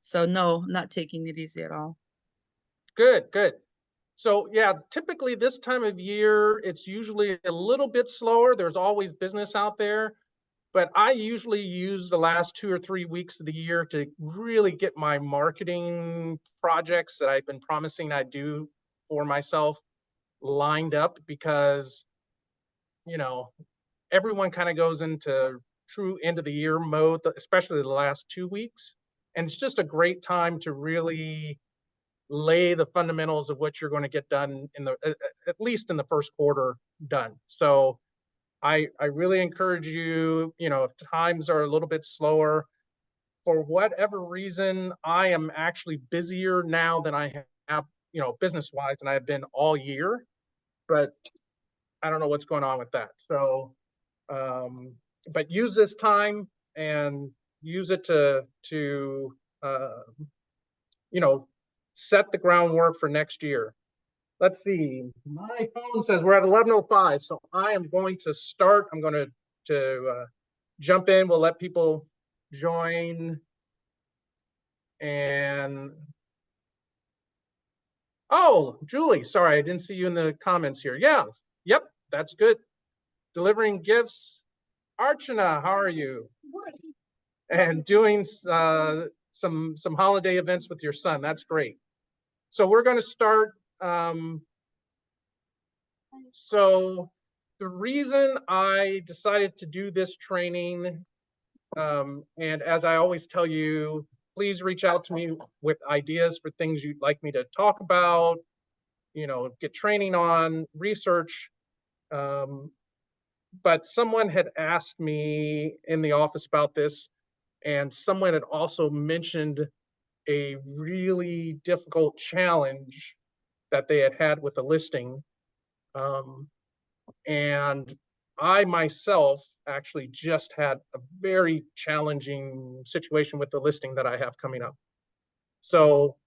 So no, not taking it easy at all. Good, good. So yeah, typically this time of year, it's usually a little bit slower. There's always business out there, but I usually use the last 2 or 3 weeks of the year to really get my marketing projects that I've been promising I'd do for myself lined up, because, you know, everyone kind of goes into true end of the year mode, especially the last 2 weeks. And it's just a great time to really lay the fundamentals of what you're going to get done in the at least in the first quarter done. So I really encourage you, if times are a little bit slower, for whatever reason, I am actually busier now than I have, business wise, than I have been all year. But I don't know what's going on with that. So, but use this time and use it to uh, you know, set the groundwork for next year. Let's see. My phone says we're at 11:05, so I am going to start. I'm going to jump in. We'll let people join. And oh, Julie, sorry, I didn't see you in the comments here. Yeah, yep, that's good. Delivering gifts. Archana, how are you? And doing some holiday events with your son. That's great. So we're going to start. So the reason I decided to do this training, and as I always tell you, please reach out to me with ideas for things you'd like me to talk about, get training on, research. But someone had asked me in the office about this, and someone had also mentioned a really difficult challenge that they had with the listing. And I myself actually just had a very challenging situation with the listing that I have coming up. So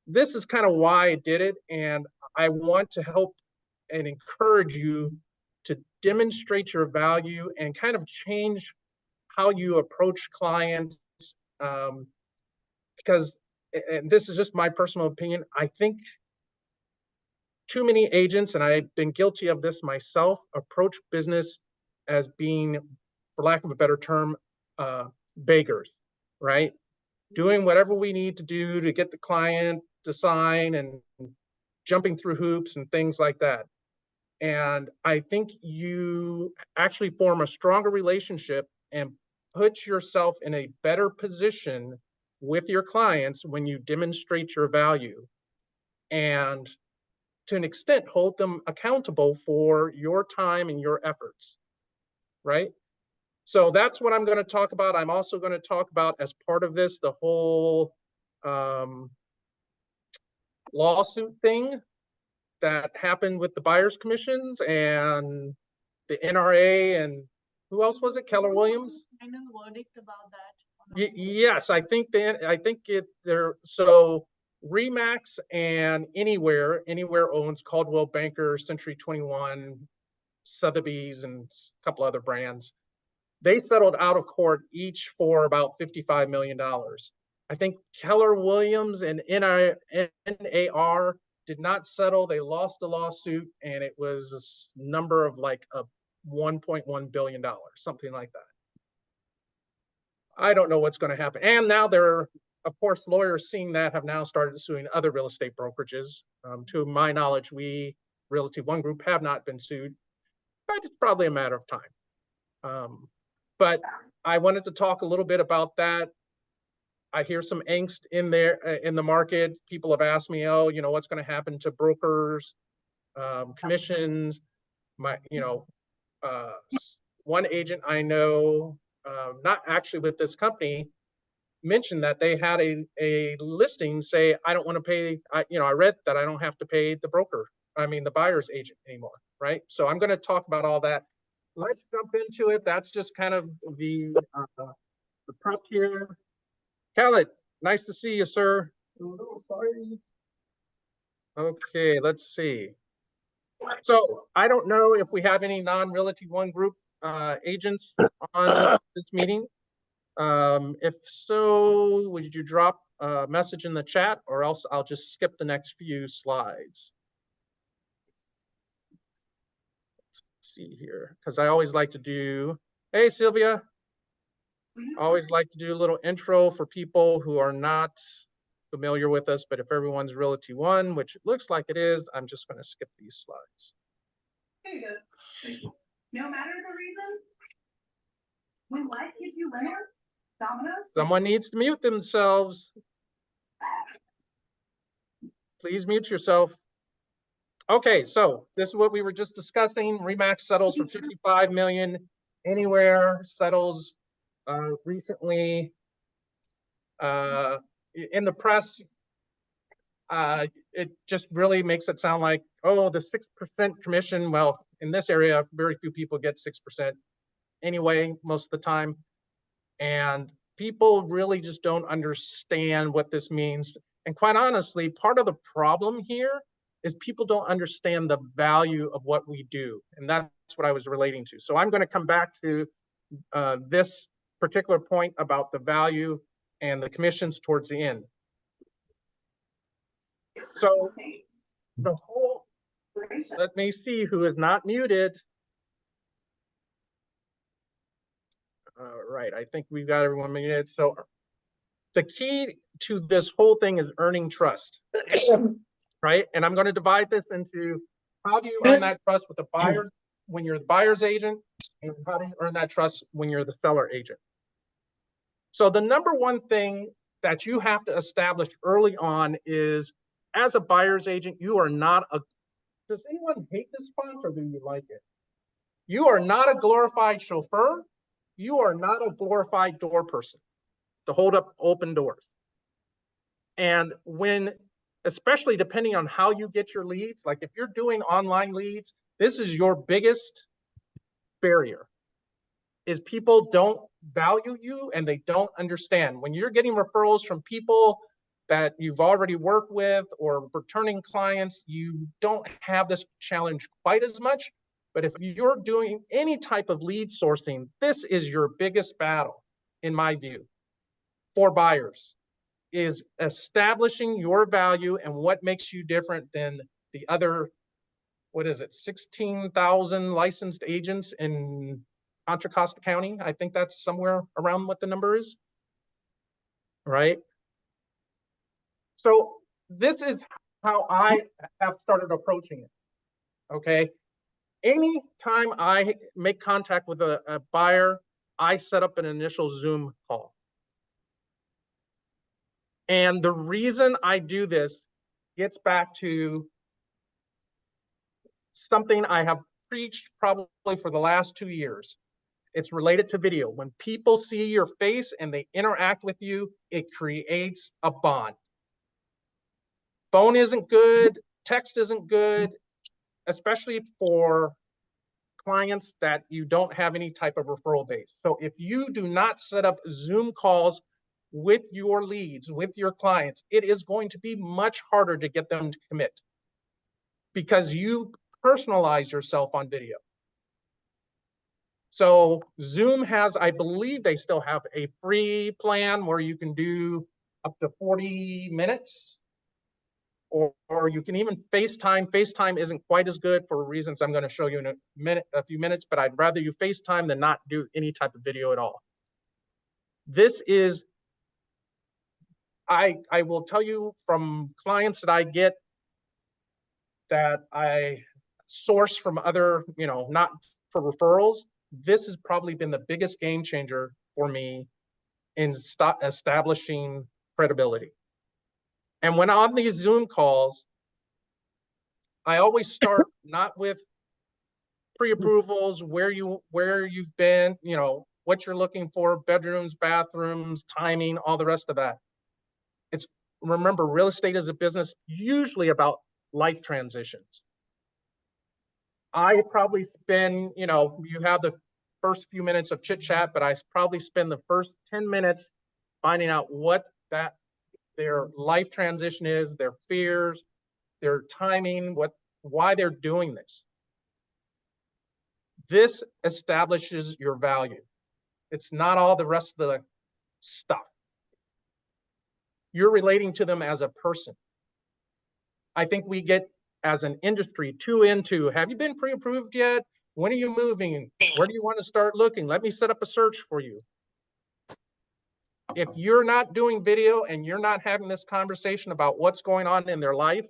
this is kind of why I did it. And I want to help and encourage you to demonstrate your value and kind of change how you approach clients. Because, and this is just my personal opinion, I think too many agents, and I've been guilty of this myself, approach business as being, for lack of a better term, beggars, right? Doing whatever we need to do to get the client to sign and jumping through hoops and things like that. And I think you actually form a stronger relationship and put yourself in a better position with your clients when you demonstrate your value, and to an extent hold them accountable for your time and your efforts, right? So that's what I'm going to talk about. I'm also going to talk about, as part of this, the whole lawsuit thing that happened with the buyers commissions and the NRA, and who else was it? Keller Williams. I know the verdict about that. Yes, I think they're so. Remax and Anywhere owns Coldwell Banker, Century 21, Sotheby's, and a couple other brands. They settled out of court each for about $55 million. I think Keller Williams and NAR did not settle. They lost the lawsuit, and it was a number of like a $1.1 billion, something like that. I don't know what's going to happen. And now they're, of course, lawyers seeing that have now started suing other real estate brokerages. To my knowledge, we, Realty One Group, have not been sued, but it's probably a matter of time. But I wanted to talk a little bit about that. I hear some angst in there in the market. People have asked me, oh, what's going to happen to brokers, commissions. One agent I know, not actually with this company, mentioned that they had a listing say, I don't want to pay, I read that I don't have to pay the buyer's agent anymore, right? So I'm going to talk about all that. Let's jump into it. That's just kind of the prep here. Khaled, nice to see you, sir. Sorry. Okay, let's see. So I don't know if we have any non-Realty One Group agents on this meeting. If so, would you drop a message in the chat, or else I'll just skip the next few slides. Let's see here, because I always like to do, hey, Sylvia. Always like to do a little intro for people who are not familiar with us, but if everyone's Realty One, which it looks like it is, I'm just going to skip these slides. There you go. No matter the reason, when life gives you lemons, Domino's. Someone needs to mute themselves. Please mute yourself. Okay, so this is what we were just discussing. Remax settles for 55 million. Anywhere settles recently in the press. It just really makes it sound like, oh, the 6% commission. Well, in this area, very few people get 6% anyway, most of the time. And people really just don't understand what this means. And quite honestly, part of the problem here is people don't understand the value of what we do. And that's what I was relating to. So I'm going to come back to this particular point about the value and the commissions towards the end. So the whole, let me see who is not muted. All right, I think we've got everyone muted. So the key to this whole thing is earning trust, right? And I'm going to divide this into how do you earn that trust with the buyer when you're the buyer's agent, and how do you earn that trust when you're the seller agent. So the number one thing that you have to establish early on is, as a buyer's agent, you are not a, does anyone hate this font or do you like it? You are not a glorified chauffeur. You are not a glorified door person to hold up open doors. And when, especially depending on how you get your leads, like if you're doing online leads, this is your biggest barrier, is people don't value you and they don't understand. When you're getting referrals from people that you've already worked with or returning clients, you don't have this challenge quite as much. But if you're doing any type of lead sourcing, this is your biggest battle, in my view, for buyers, is establishing your value and what makes you different than the other, what is it, 16,000 licensed agents in Contra Costa County. I think that's somewhere around what the number is, right? So this is how I have started approaching it, okay? Anytime I make contact with a buyer, I set up an initial Zoom call. And the reason I do this gets back to something I have preached probably for the last 2 years. It's related to video. When people see your face and they interact with you, it creates a bond. Phone isn't good, text isn't good, especially for clients that you don't have any type of referral base. So if you do not set up Zoom calls with your leads, with your clients, it is going to be much harder to get them to commit because you personalize yourself on video. So Zoom has, I believe they still have a free plan where you can do up to 40 minutes, or you can even FaceTime. FaceTime isn't quite as good for reasons I'm going to show you in a few minutes, but I'd rather you FaceTime than not do any type of video at all. This is, I will tell you from clients that I get that I source from other, not for referrals, this has probably been the biggest game changer for me in establishing credibility. And when on these Zoom calls, I always start not with pre-approvals, where you've been, what you're looking for, bedrooms, bathrooms, timing, all the rest of that. It's, remember, real estate is a business usually about life transitions. I probably spend, you have the first few minutes of chit chat, but I probably spend the first 10 minutes finding out what their life transition is, their fears, their timing, why they're doing this. This establishes your value. It's not all the rest of the stuff. you're relating to them as a person. I think we get, as an industry, too into, have you been pre-approved yet? When are you moving? Where do you want to start looking? Let me set up a search for you. If you're not doing video and you're not having this conversation about what's going on in their life,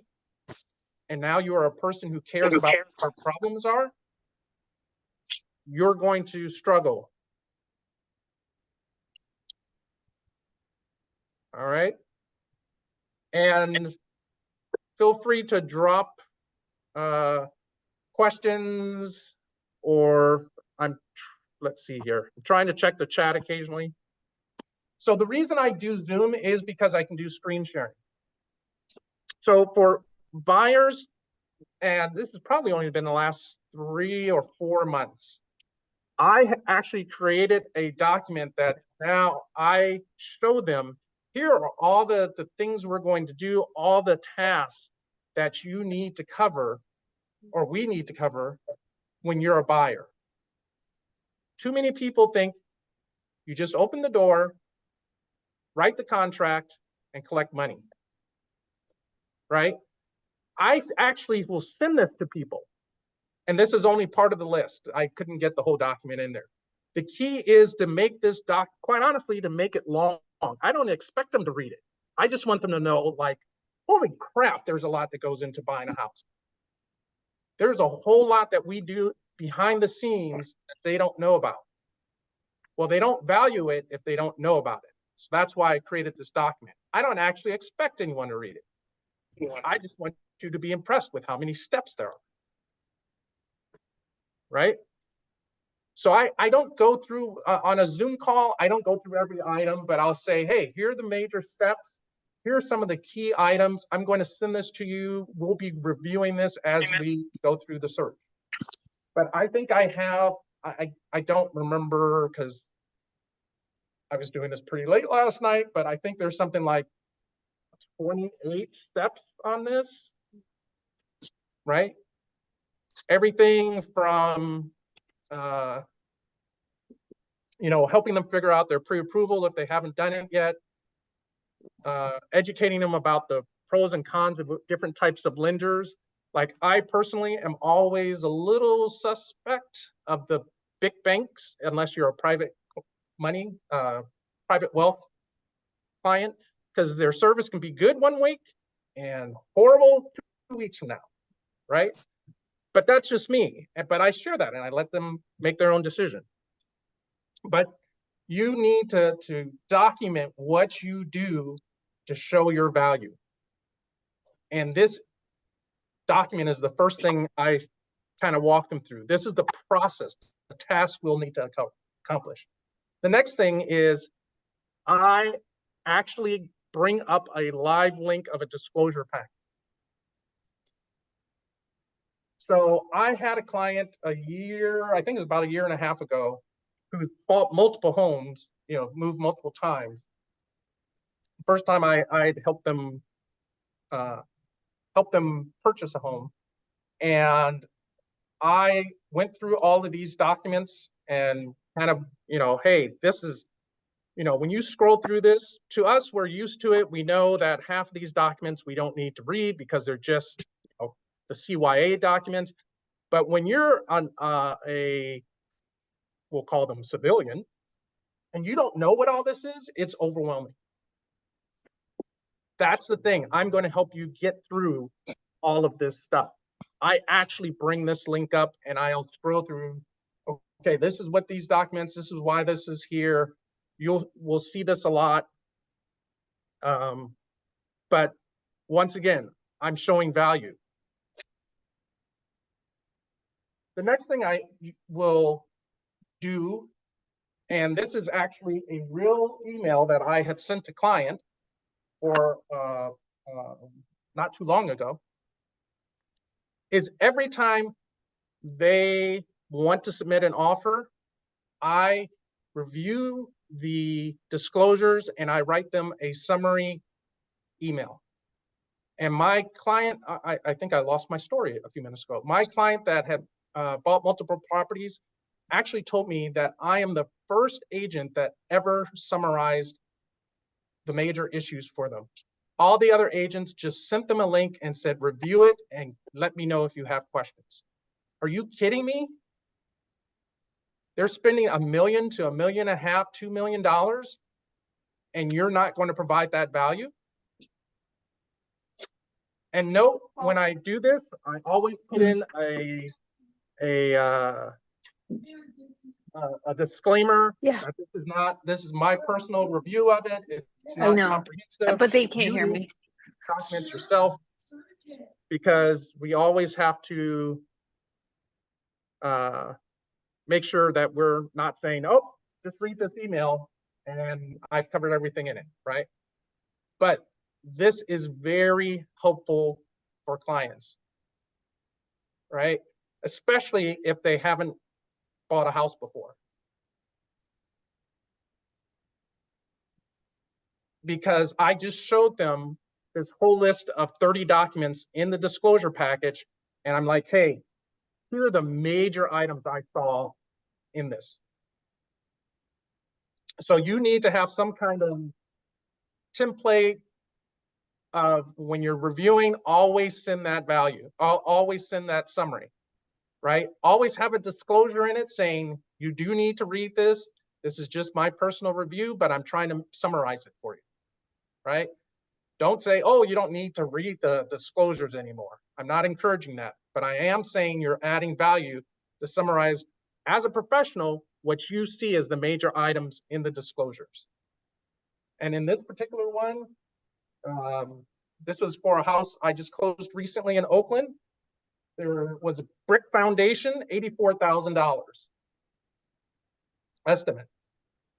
and now you are a person who cares about what our problems are, you're going to struggle. All right. And feel free to drop questions, or let's see here. I'm trying to check the chat occasionally. So the reason I do Zoom is because I can do screen sharing. So for buyers, and this has probably only been the last 3 or 4 months, I actually created a document that now I show them, here are all the things we're going to do, all the tasks that you need to cover, or we need to cover, when you're a buyer. Too many people think you just open the door, write the contract, and collect money, right? I actually will send this to people. And this is only part of the list. I couldn't get the whole document in there. The key is to make this quite honestly, to make it long. I don't expect them to read it. I just want them to know, like, holy crap, there's a lot that goes into buying a house. There's a whole lot that we do behind the scenes that they don't know about. Well, they don't value it if they don't know about it. So that's why I created this document. I don't actually expect anyone to read it. I just want you to be impressed with how many steps there are. Right? So I don't go through, on a Zoom call, I don't go through every item, but I'll say, hey, here are the major steps. Here are some of the key items. I'm going to send this to you. We'll be reviewing this as we go through the search. But I think I have, I don't remember, because I was doing this pretty late last night, but I think there's something like 28 steps on this, right? Everything from, helping them figure out their pre-approval if they haven't done it yet, educating them about the pros and cons of different types of lenders. Like, I personally am always a little suspect of the big banks, unless you're a private money, private wealth client, because their service can be good 1 week and horrible 2 weeks from now, right? But that's just me. But I share that and I let them make their own decision. But you need to document what you do to show your value. And this document is the first thing I kind of walk them through. This is the process, the task we'll need to accomplish. The next thing is I actually bring up a live link of a disclosure pack. So I had a client I think it was about 1.5 years ago, who bought multiple homes, moved multiple times. First time I'd helped them purchase a home. And I went through all of these documents and kind of, hey, this is, when you scroll through this, to us, we're used to it. We know that half of these documents we don't need to read because they're just the CYA documents. But when you're on we'll call them civilian, and you don't know what all this is, it's overwhelming. That's the thing. I'm going to help you get through all of this stuff. I actually bring this link up and I'll scroll through. Okay, this is what these documents, this is why this is here. We'll see this a lot. But once again, I'm showing value. The next thing I will do, and this is actually a real email that I had sent to client for not too long ago, is every time they want to submit an offer, I review the disclosures and I write them a summary email. And my client, I think I lost my story a few minutes ago. My client that had bought multiple properties actually told me that I am the first agent that ever summarized the major issues for them. All the other agents just sent them a link and said, review it and let me know if you have questions. Are you kidding me? They're spending $1 million to $1.5 million, $2 million, and you're not going to provide that value? And note, when I do this, I always put in a disclaimer. Yeah. That this is my personal review of it. It's I not know, comprehensive. but they can't You hear do me. documents yourself, because we always have to make sure that we're not saying, oh, just read this email and I've covered everything in it, right? But this is very helpful for clients, right? Especially if they haven't bought a house before. Because I just showed them this whole list of 30 documents in the disclosure package. And I'm like, hey, here are the major items I saw in this. So you need to have some kind of template of, when you're reviewing, always send that value. Always send that summary, right? Always have a disclosure in it saying, you do need to read this. This is just my personal review, but I'm trying to summarize it for you, right? Don't say, oh, you don't need to read the disclosures anymore. I'm not encouraging that, but I am saying you're adding value to summarize, as a professional, what you see as the major items in the disclosures. And in this particular one, this was for a house I just closed recently in Oakland. There was a brick foundation, $84,000 estimate.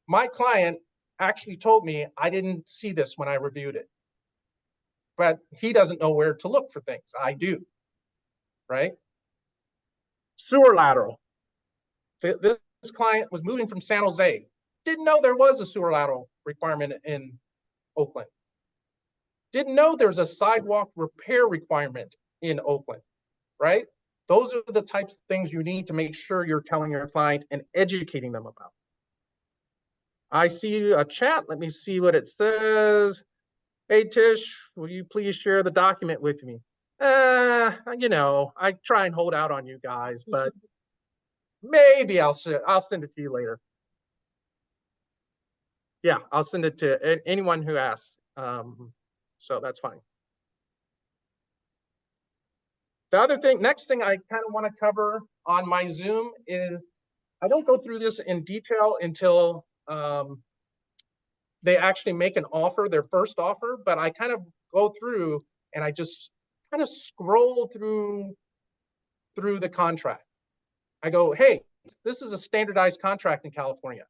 My client actually told me, I didn't see this when I reviewed it. But he doesn't know where to look for things. I do, right? Sewer lateral. This client was moving from San Jose. Didn't know there was a sewer lateral requirement in Oakland. Didn't know there's a sidewalk repair requirement in Oakland, right? Those are the types of things you need to make sure you're telling your client and educating them about. I see a chat. Let me see what it says. Hey, Tish, will you please share the document with me? You know, I try and hold out on you guys, but maybe I'll send it to you later. Yeah, I'll send it to anyone who asks. So that's fine. The other thing, next thing I kind of want to cover on my Zoom is, I don't go through this in detail until they actually make an offer, their first offer, but I kind of go through and I just kind of scroll through the contract. I go, hey, this is a standardized contract in California.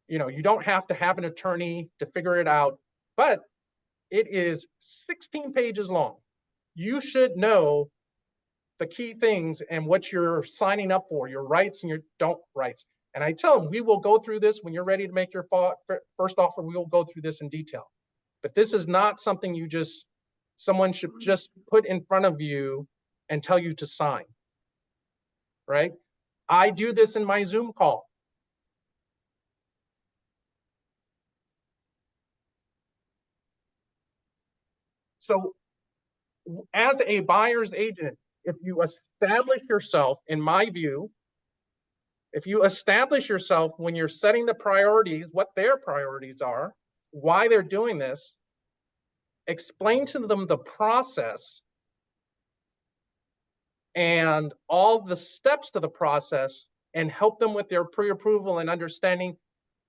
You know, you don't have to have an attorney to figure it out, but it is 16 pages long. You should know the key things and what you're signing up for, your rights and your don't rights. And I tell them, we will go through this when you're ready to make your first offer. We will go through this in detail. But this is not something someone should just put in front of you and tell you to sign, right? I do this in my Zoom call. So as a buyer's agent, if you establish yourself, in my view, if you establish yourself when you're setting the priorities, what their priorities are, why they're doing this, explain to them the process and all the steps to the process, and help them with their pre-approval and understanding,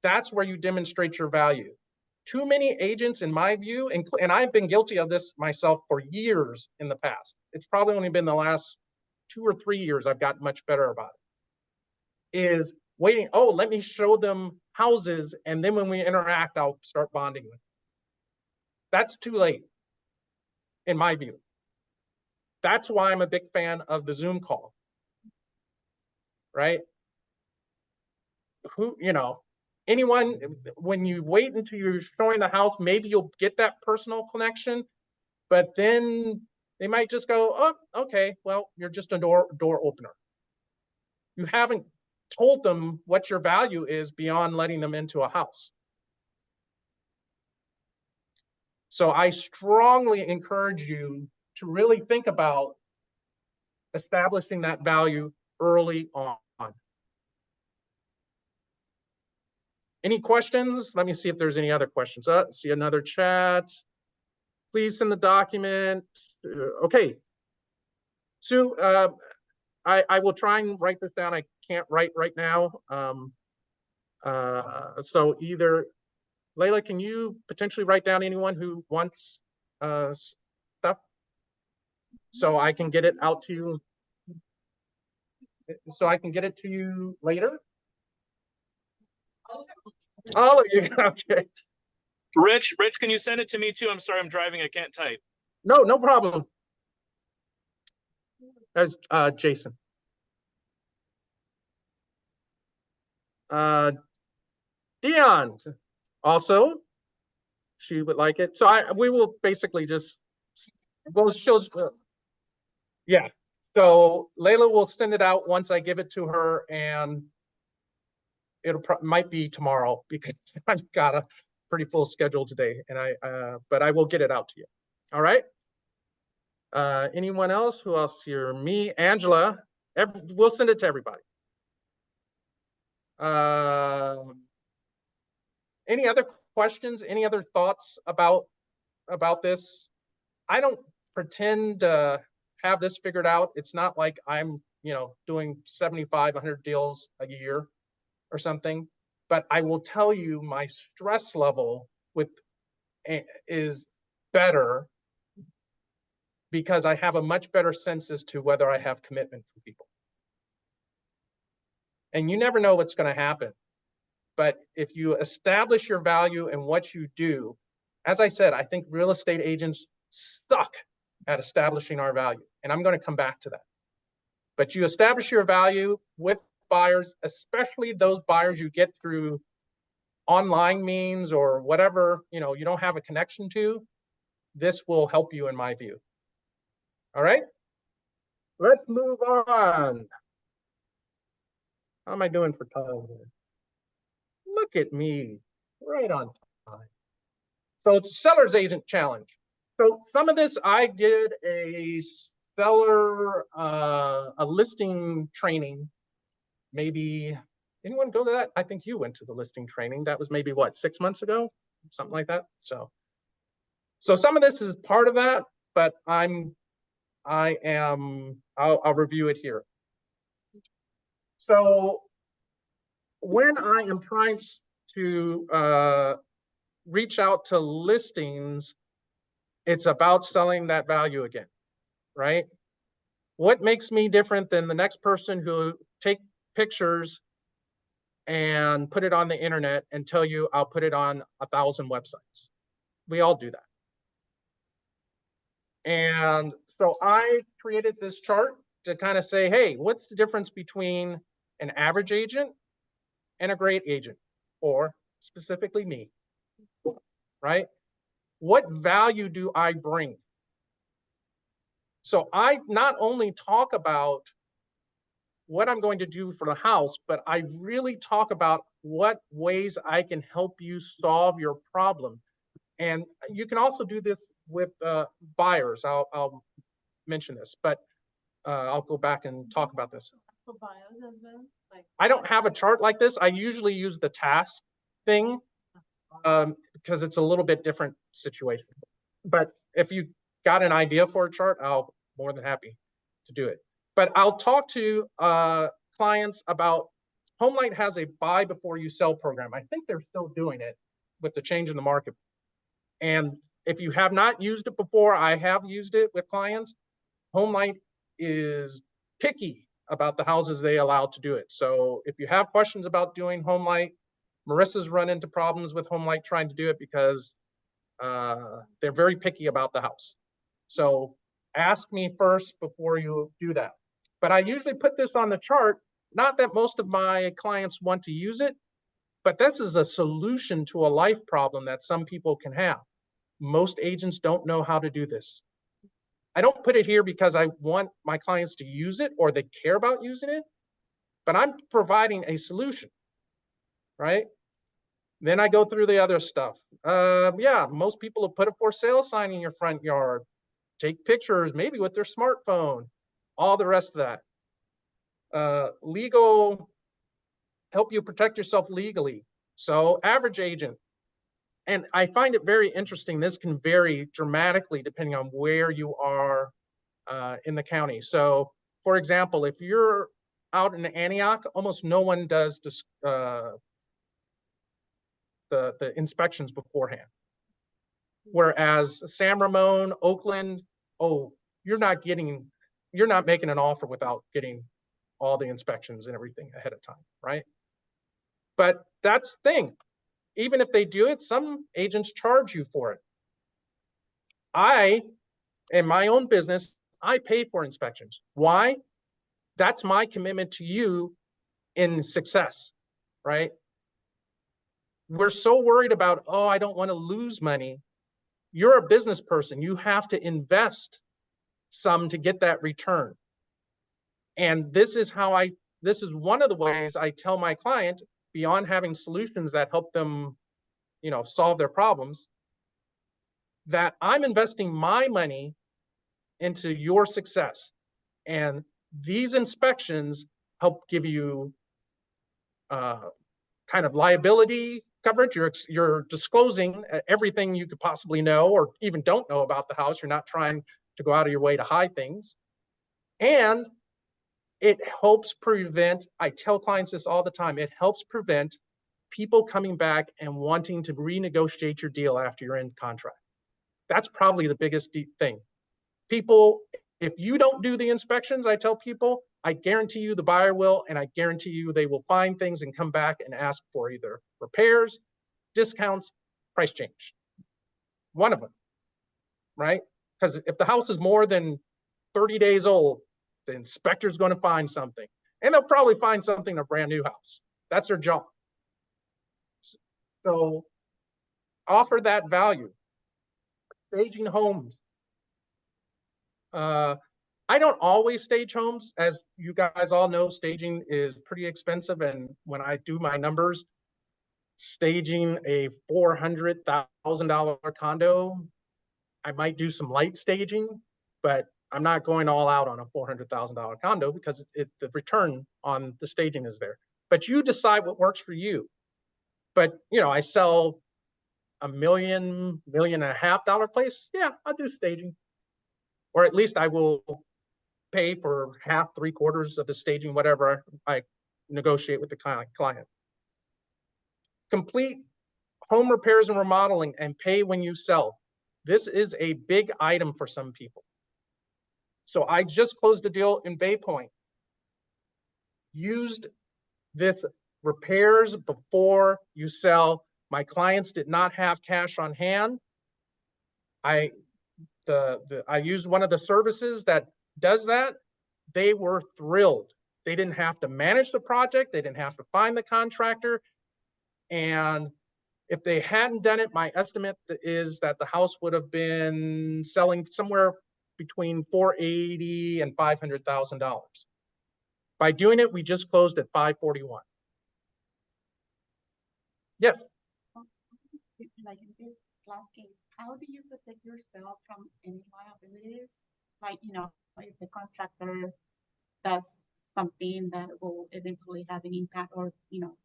that's where you demonstrate your value. Too many agents, in my view, and I've been guilty of this myself for years in the past. It's probably only been the last 2 or 3 years I've gotten much better about it, is waiting, oh, let me show them houses, and then when we interact, I'll start bonding with them. That's too late, in my view. That's why I'm a big fan of the Zoom call, right? You know, anyone, when you wait until you're showing the house, maybe you'll get that personal connection, but then they might just go, oh, okay, well, you're just a door opener. You haven't told them what your value is beyond letting them into a house. So I strongly encourage you to really think about establishing that value early on. Any questions? Let me see if there's any other questions. See another chat. Please send the document. Okay. Sue, I will try and write this down. I can't write right now. So either, Layla, can you potentially write down anyone who wants stuff? So I can get it out to you. So I can get it to you later? All of you, okay. Rich, can you send it to me too? I'm sorry, I'm driving. I can't type. No problem. That's Jason. Dion, also, she would like it. So we will basically just, well, yeah. So Layla will send it out once I give it to her, and it'll might be tomorrow because I've got a pretty full schedule today, and but I will get it out to you. All right. Anyone else? Who else here? Me, Angela. We'll send it to everybody. Any other questions? Any other thoughts about this? I don't pretend to have this figured out. It's not like I'm, doing 75, 100 deals a year or something. But I will tell you, my stress level is better because I have a much better sense as to whether I have commitment from people. And you never know what's going to happen. But if you establish your value and what you do, as I said, I think real estate agents suck at establishing our value. And I'm going to come back to that. But you establish your value with buyers, especially those buyers you get through online means or whatever, you don't have a connection to. This will help you in my view. All right, let's move on. How am I doing for time here? Look at me, right on time. So it's seller's agent challenge. So some of this I did a seller, a listing training. Maybe, anyone go to that? I think you went to the listing training. That was maybe what, 6 months ago? Something like that. So some of this is part of that, but I'll review it here. So when I am trying to reach out to listings, it's about selling that value again, right? What makes me different than the next person who take pictures and put it on the internet and tell you I'll put it on 1,000 websites? We all do that. And so I created this chart to kind of say, hey, what's the difference between an average agent and a great agent, or specifically me, right? What value do I bring? So I not only talk about what I'm going to do for the house, but I really talk about what ways I can help you solve your problem. And you can also do this with buyers. I'll mention this, but I'll go back and talk about this. For buyers as well? I don't have a chart like this. I usually use the task thing because it's a little bit different situation. But if you got an idea for a chart, I'll more than happy to do it. But I'll talk to clients about, HomeLight has a buy before you sell program. I think they're still doing it with the change in the market. And if you have not used it before, I have used it with clients. HomeLight is picky about the houses they allow to do it. So if you have questions about doing HomeLight, Marissa's run into problems with HomeLight trying to do it because they're very picky about the house. So ask me first before you do that. But I usually put this on the chart, not that most of my clients want to use it, but this is a solution to a life problem that some people can have. Most agents don't know how to do this. I don't put it here because I want my clients to use it or they care about using it, but I'm providing a solution, right? Then I go through the other stuff. Yeah, most people have put a for sale sign in your front yard, take pictures, maybe with their smartphone, all the rest of that. Legal, help you protect yourself legally. So average agent. And I find it very interesting. This can vary dramatically depending on where you are in the county. So for example, if you're out in Antioch, almost no one does this, the inspections beforehand. Whereas San Ramon, Oakland, oh, you're not making an offer without getting all the inspections and everything ahead of time, right? But that's the thing. Even if they do it, some agents charge you for it. In my own business, I pay for inspections. Why? That's my commitment to you in success, right? We're so worried about, oh, I don't want to lose money. You're a business person. You have to invest some to get that return. And this is one of the ways I tell my client, beyond having solutions that help them, solve their problems, that I'm investing my money into your success. And these inspections help give you kind of liability coverage. You're disclosing everything you could possibly know or even don't know about the house. You're not trying to go out of your way to hide things. And it helps prevent, I tell clients this all the time, it helps prevent people coming back and wanting to renegotiate your deal after you're in contract. That's probably the biggest thing. People, if you don't do the inspections, I tell people, I guarantee you the buyer will, and I guarantee you they will find things and come back and ask for either repairs, discounts, price change. One of them, right? Because if the house is more than 30 days old, the inspector's going to find something. And they'll probably find something in a brand new house. That's their job. So offer that value. Staging homes. I don't always stage homes. As you guys all know, staging is pretty expensive. And when I do my numbers, staging a $400,000 condo, I might do some light staging, but I'm not going all out on a $400,000 condo because the return on the staging is there. But you decide what works for you. But, I sell a $1.5 million place. Yeah, I'll do staging. Or at least I will pay for half, 3/4 of the staging, whatever I negotiate with the client. Complete home repairs and remodeling and pay when you sell. This is a big item for some people. So I just closed a deal in Bay Point. Used this repairs before you sell. My clients did not have cash on hand. I used one of the services that does that. They were thrilled. They didn't have to manage the project. They didn't have to find the contractor. And if they hadn't done it, my estimate is that the house would have been selling somewhere between $480,000 and $500,000. By doing it, we just closed at $541,000. Yes. Like in this last case, how do you protect yourself from any liabilities? Like, if the contractor does something that will eventually have an impact or,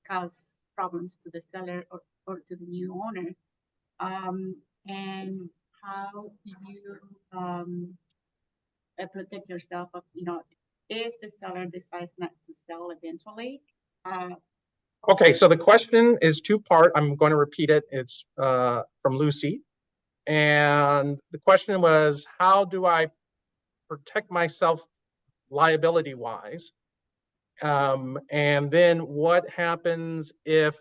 cause problems to the seller or to the new owner. And how do you protect yourself of, if the seller decides not to sell eventually? Okay, so the question is two-part. I'm going to repeat it. It's from Lucy. And the question was, how do I protect myself liability-wise? And then what happens if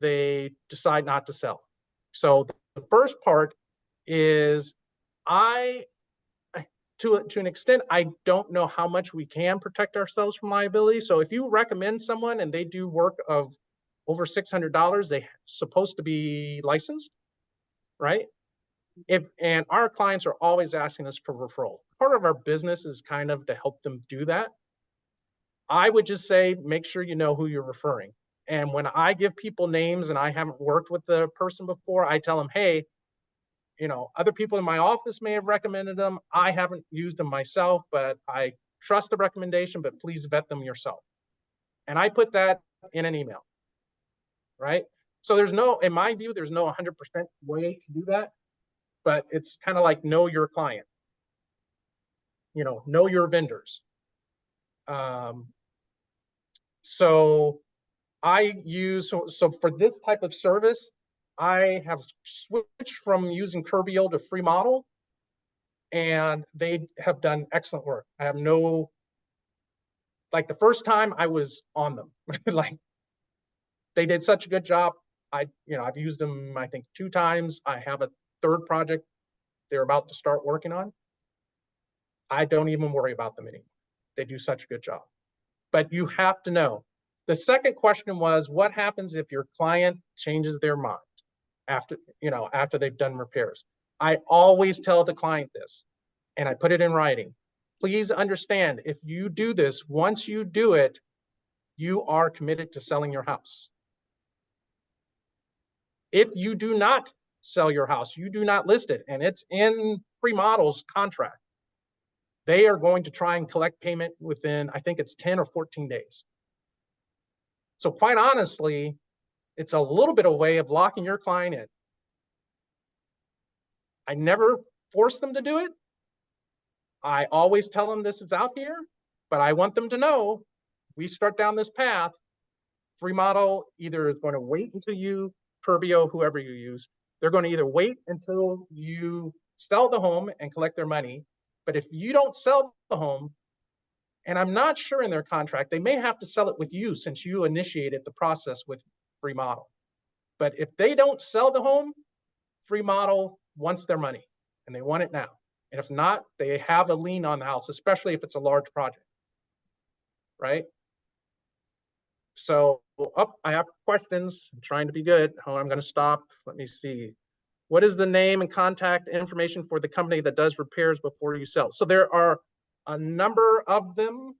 they decide not to sell? So the first part is to an extent, I don't know how much we can protect ourselves from liability. So if you recommend someone and they do work of over $600, they're supposed to be licensed, right? And our clients are always asking us for referral. Part of our business is kind of to help them do that. I would just say, make sure you know who you're referring. And when I give people names and I haven't worked with the person before, I tell them, hey, you know, other people in my office may have recommended them. I haven't used them myself, but I trust the recommendation, but please vet them yourself. And I put that in an email, right? So there's no, in my view, there's no 100% way to do that, but it's kind of like know your client, you know your vendors. So I use, so for this type of service, I have switched from using Curbio to Free Model, and they have done excellent work. I have no, like the first time I was on them, like they did such a good job. I've used them, I think 2 times. I have a 3rd project they're about to start working on. I don't even worry about them anymore. They do such a good job. But you have to know. The second question was, what happens if your client changes their mind after they've done repairs? I always tell the client this, and I put it in writing. Please understand, if you do this, once you do it, you are committed to selling your house. If you do not sell your house, you do not list it, and it's in Free Model's contract, they are going to try and collect payment within, I think it's 10 or 14 days. So quite honestly, it's a little bit of a way of locking your client in. I never force them to do it. I always tell them this is out here, but I want them to know, if we start down this path, Free Model either is going to wait until you, Curbio, whoever you use, they're going to either wait until you sell the home and collect their money. But if you don't sell the home, and I'm not sure in their contract, they may have to sell it with you since you initiated the process with Free Model. But if they don't sell the home, Free Model wants their money and they want it now. And if not, they have a lien on the house, especially if it's a large project, right? So I have questions. I'm trying to be good. Oh, I'm going to stop. Let me see. What is the name and contact information for the company that does repairs before you sell? So there are a number of them.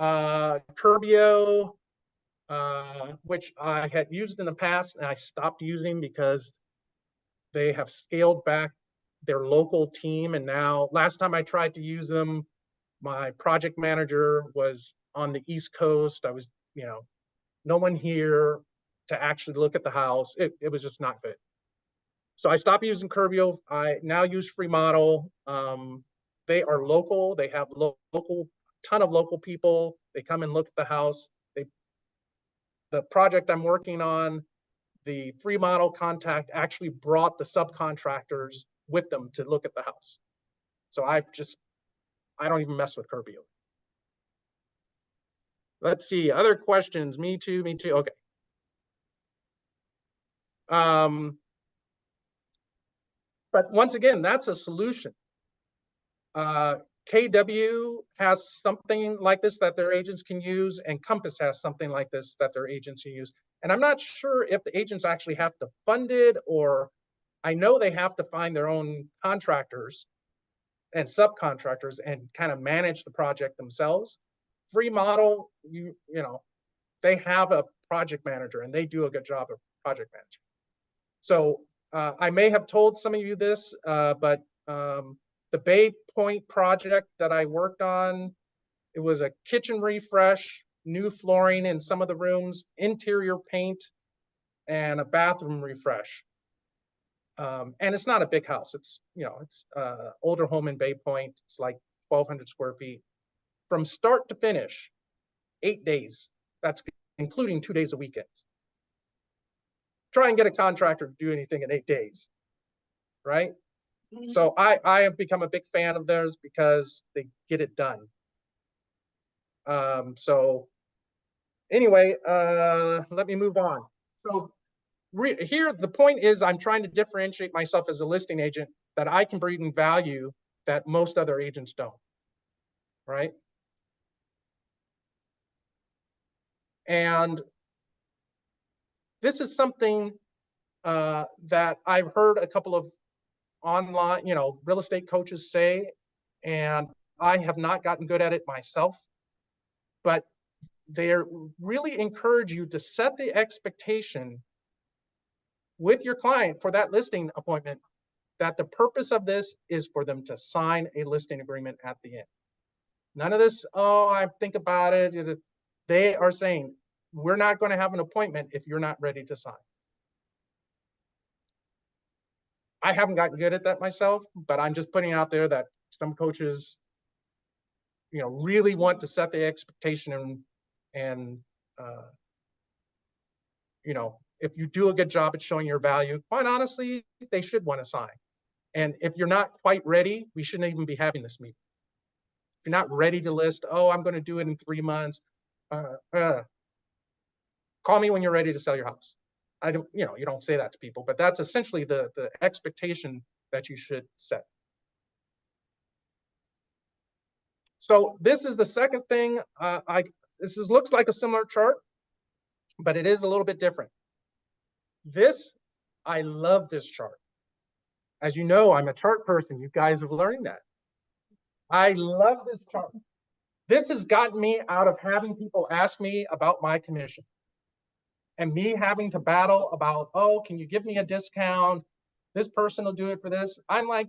Curbio, which I had used in the past and I stopped using because they have scaled back their local team. And now, last time I tried to use them, my project manager was on the East Coast. I was, no one here to actually look at the house. It was just not good. So I stopped using Curbio. I now use Free Model. They are local. They have ton of local people. They come and look at the house. The project I'm working on, the Free Model contact actually brought the subcontractors with them to look at the house. So I don't even mess with Curbio. Let's see, other questions. Me too. Okay. But once again, that's a solution. KW has something like this that their agents can use, and Compass has something like this that their agents can use. And I'm not sure if the agents actually have to fund it, or I know they have to find their own contractors and subcontractors and kind of manage the project themselves. Free Model, they have a project manager and they do a good job of project management. So I may have told some of you this, but the Bay Point project that I worked on, it was a kitchen refresh, new flooring in some of the rooms, interior paint, and a bathroom refresh. And it's not a big house. It's, it's older home in Bay Point. It's like 1,200 square feet. From start to finish, 8 days. That's including 2 days of weekends. Try and get a contractor to do anything in 8 days, right? So I have become a big fan of theirs because they get it done. So anyway, let me move on. So here, the point is I'm trying to differentiate myself as a listing agent that I can bring value that most other agents don't, right? And this is something that I've heard a couple of online, real estate coaches say, and I have not gotten good at it myself. But they really encourage you to set the expectation with your client for that listing appointment that the purpose of this is for them to sign a listing agreement at the end. None of this, oh, I think about it. They are saying, we're not going to have an appointment if you're not ready to sign. I haven't gotten good at that myself, but I'm just putting out there that some coaches, really want to set the expectation and if you do a good job at showing your value, quite honestly, they should want to sign. And if you're not quite ready, we shouldn't even be having this meeting. If you're not ready to list, oh, I'm going to do it in 3 months. Call me when you're ready to sell your house. I don't, you don't say that to people, but that's essentially the expectation that you should set. So this is the second thing. Looks like a similar chart, but it is a little bit different. I love this chart. As you know, I'm a chart person. You guys have learned that. I love this chart. This has gotten me out of having people ask me about my commission and me having to battle about, oh, can you give me a discount? This person will do it for this. I'm like,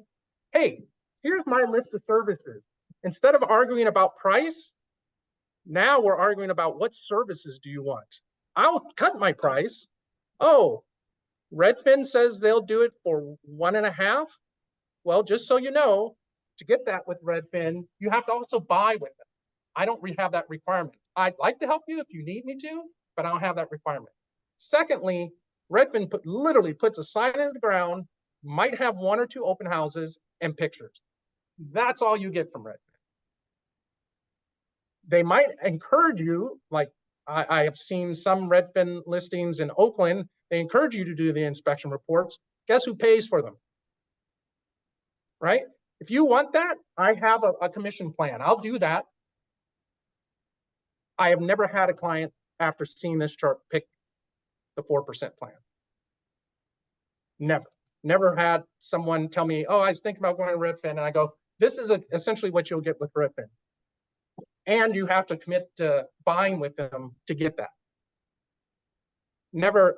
hey, here's my list of services. Instead of arguing about price, now we're arguing about what services do you want? I'll cut my price. Oh, Redfin says they'll do it for 1.5. Well, just so you know, to get that with Redfin, you have to also buy with them. I don't have that requirement. I'd like to help you if you need me to, but I don't have that requirement. Secondly, Redfin literally puts a sign in the ground, might have 1 or 2 open houses and pictures. That's all you get from Redfin. They might encourage you, like I have seen some Redfin listings in Oakland, they encourage you to do the inspection reports. Guess who pays for them? Right? If you want that, I have a commission plan. I'll do that. I have never had a client after seeing this chart pick the 4% plan. Never had someone tell me, oh, I was thinking about going to Redfin, and I go, this is essentially what you'll get with Redfin. And you have to commit to buying with them to get that. Never.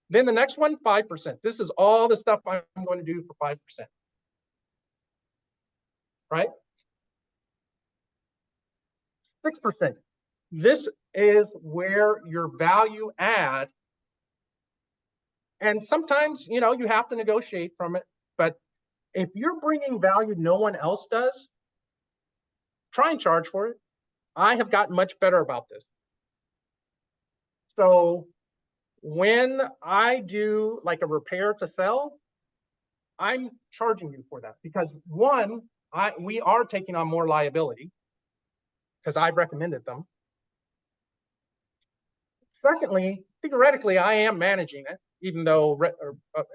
Then the next one, 5%. This is all the stuff I'm going to do for 5%. Right? 6%. This is where your value add. And sometimes, you have to negotiate from it. But if you're bringing value no one else does, try and charge for it. I have gotten much better about this. So when I do like a repair to sell, I'm charging you for that because one, we are taking on more liability because I've recommended them. Secondly, theoretically, I am managing it, even though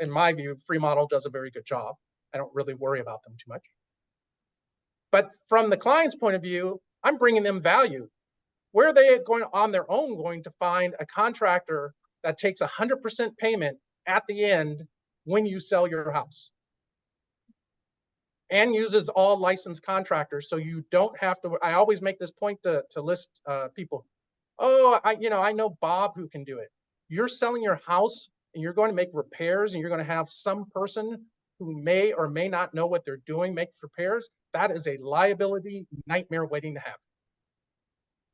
in my view, Free Model does a very good job. I don't really worry about them too much. But from the client's point of view, I'm bringing them value. Where are they going on their own going to find a contractor that takes 100% payment at the end when you sell your house? And uses all licensed contractors, so you don't have to. I always make this point to list people. Oh, I know Bob who can do it. You're selling your house and you're going to make repairs and you're going to have some person who may or may not know what they're doing make repairs. That is a liability nightmare waiting to happen.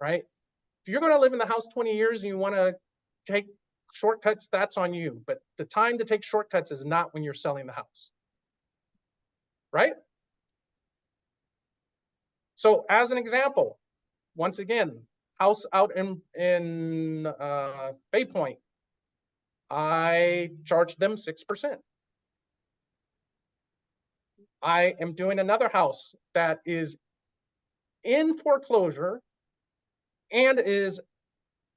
Right? If you're going to live in the house 20 years and you want to take shortcuts, that's on you. But the time to take shortcuts is not when you're selling the house. Right? So as an example, once again, house out in Bay Point, I charged them 6%. I am doing another house that is in foreclosure and is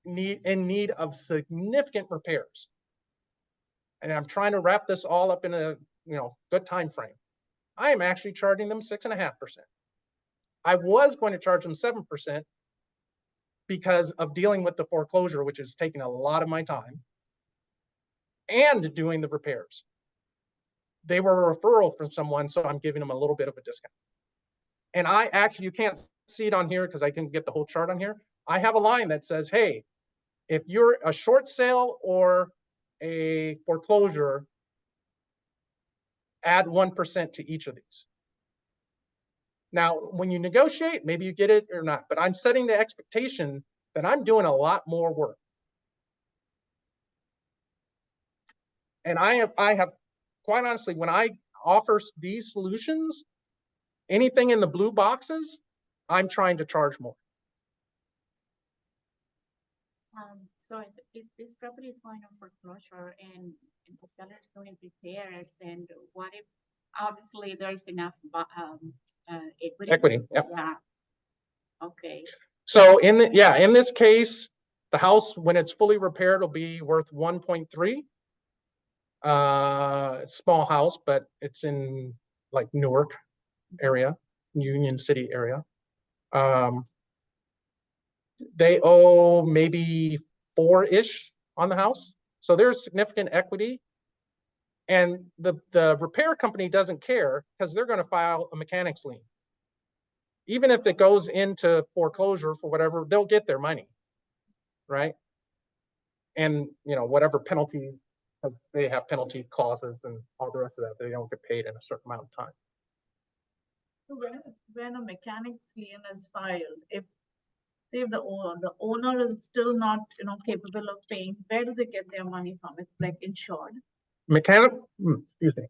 in need of significant repairs. And I'm trying to wrap this all up in a good time frame. I am actually charging them 6.5%. I was going to charge them 7% because of dealing with the foreclosure, which is taking a lot of my time, and doing the repairs. They were a referral from someone, so I'm giving them a little bit of a discount. And I actually, you can't see it on here because I couldn't get the whole chart on here. I have a line that says, hey, if you're a short sale or a foreclosure, add 1% to each of these. Now, when you negotiate, maybe you get it or not, but I'm setting the expectation that I'm doing a lot more work. And I have quite honestly, when I offer these solutions, anything in the blue boxes, I'm trying to charge more. So if this property is going on foreclosure and the seller is doing repairs, then what if, obviously there is enough, equity? Equity, yep. Yeah. Okay, So in this case, the house, when it's fully repaired, will be worth 1.3. Small house, but it's in like Newark area, Union City area. They owe maybe 4-ish on the house. So there's significant equity. And the repair company doesn't care because they're going to file a mechanics lien. Even if it goes into foreclosure for whatever, they'll get their money, right? And whatever penalty, they have penalty clauses and all the rest of that, they don't get paid in a certain amount of time. So when a mechanics lien is filed, if say if the owner is still not, capable of paying, where do they get their money from? It's like insured. Excuse me.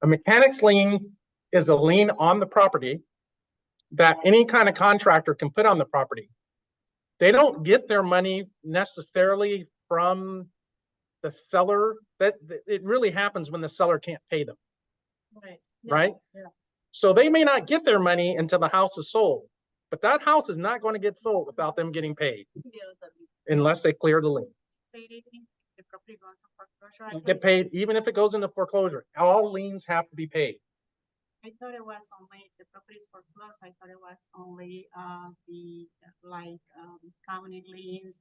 A mechanics lien is a lien on the property that any kind of contractor can put on the property. They don't get their money necessarily from the seller. That it really happens when the seller can't pay them. Right. Right? Yeah. So they may not get their money until the house is sold, but that house is not going to get sold without them getting paid unless they clear the lien. paid even if the property goes on foreclosure? You get paid even if it goes into foreclosure. All liens have to be paid. I thought it was only, if the property is foreclosed, I thought it was only, the, county liens,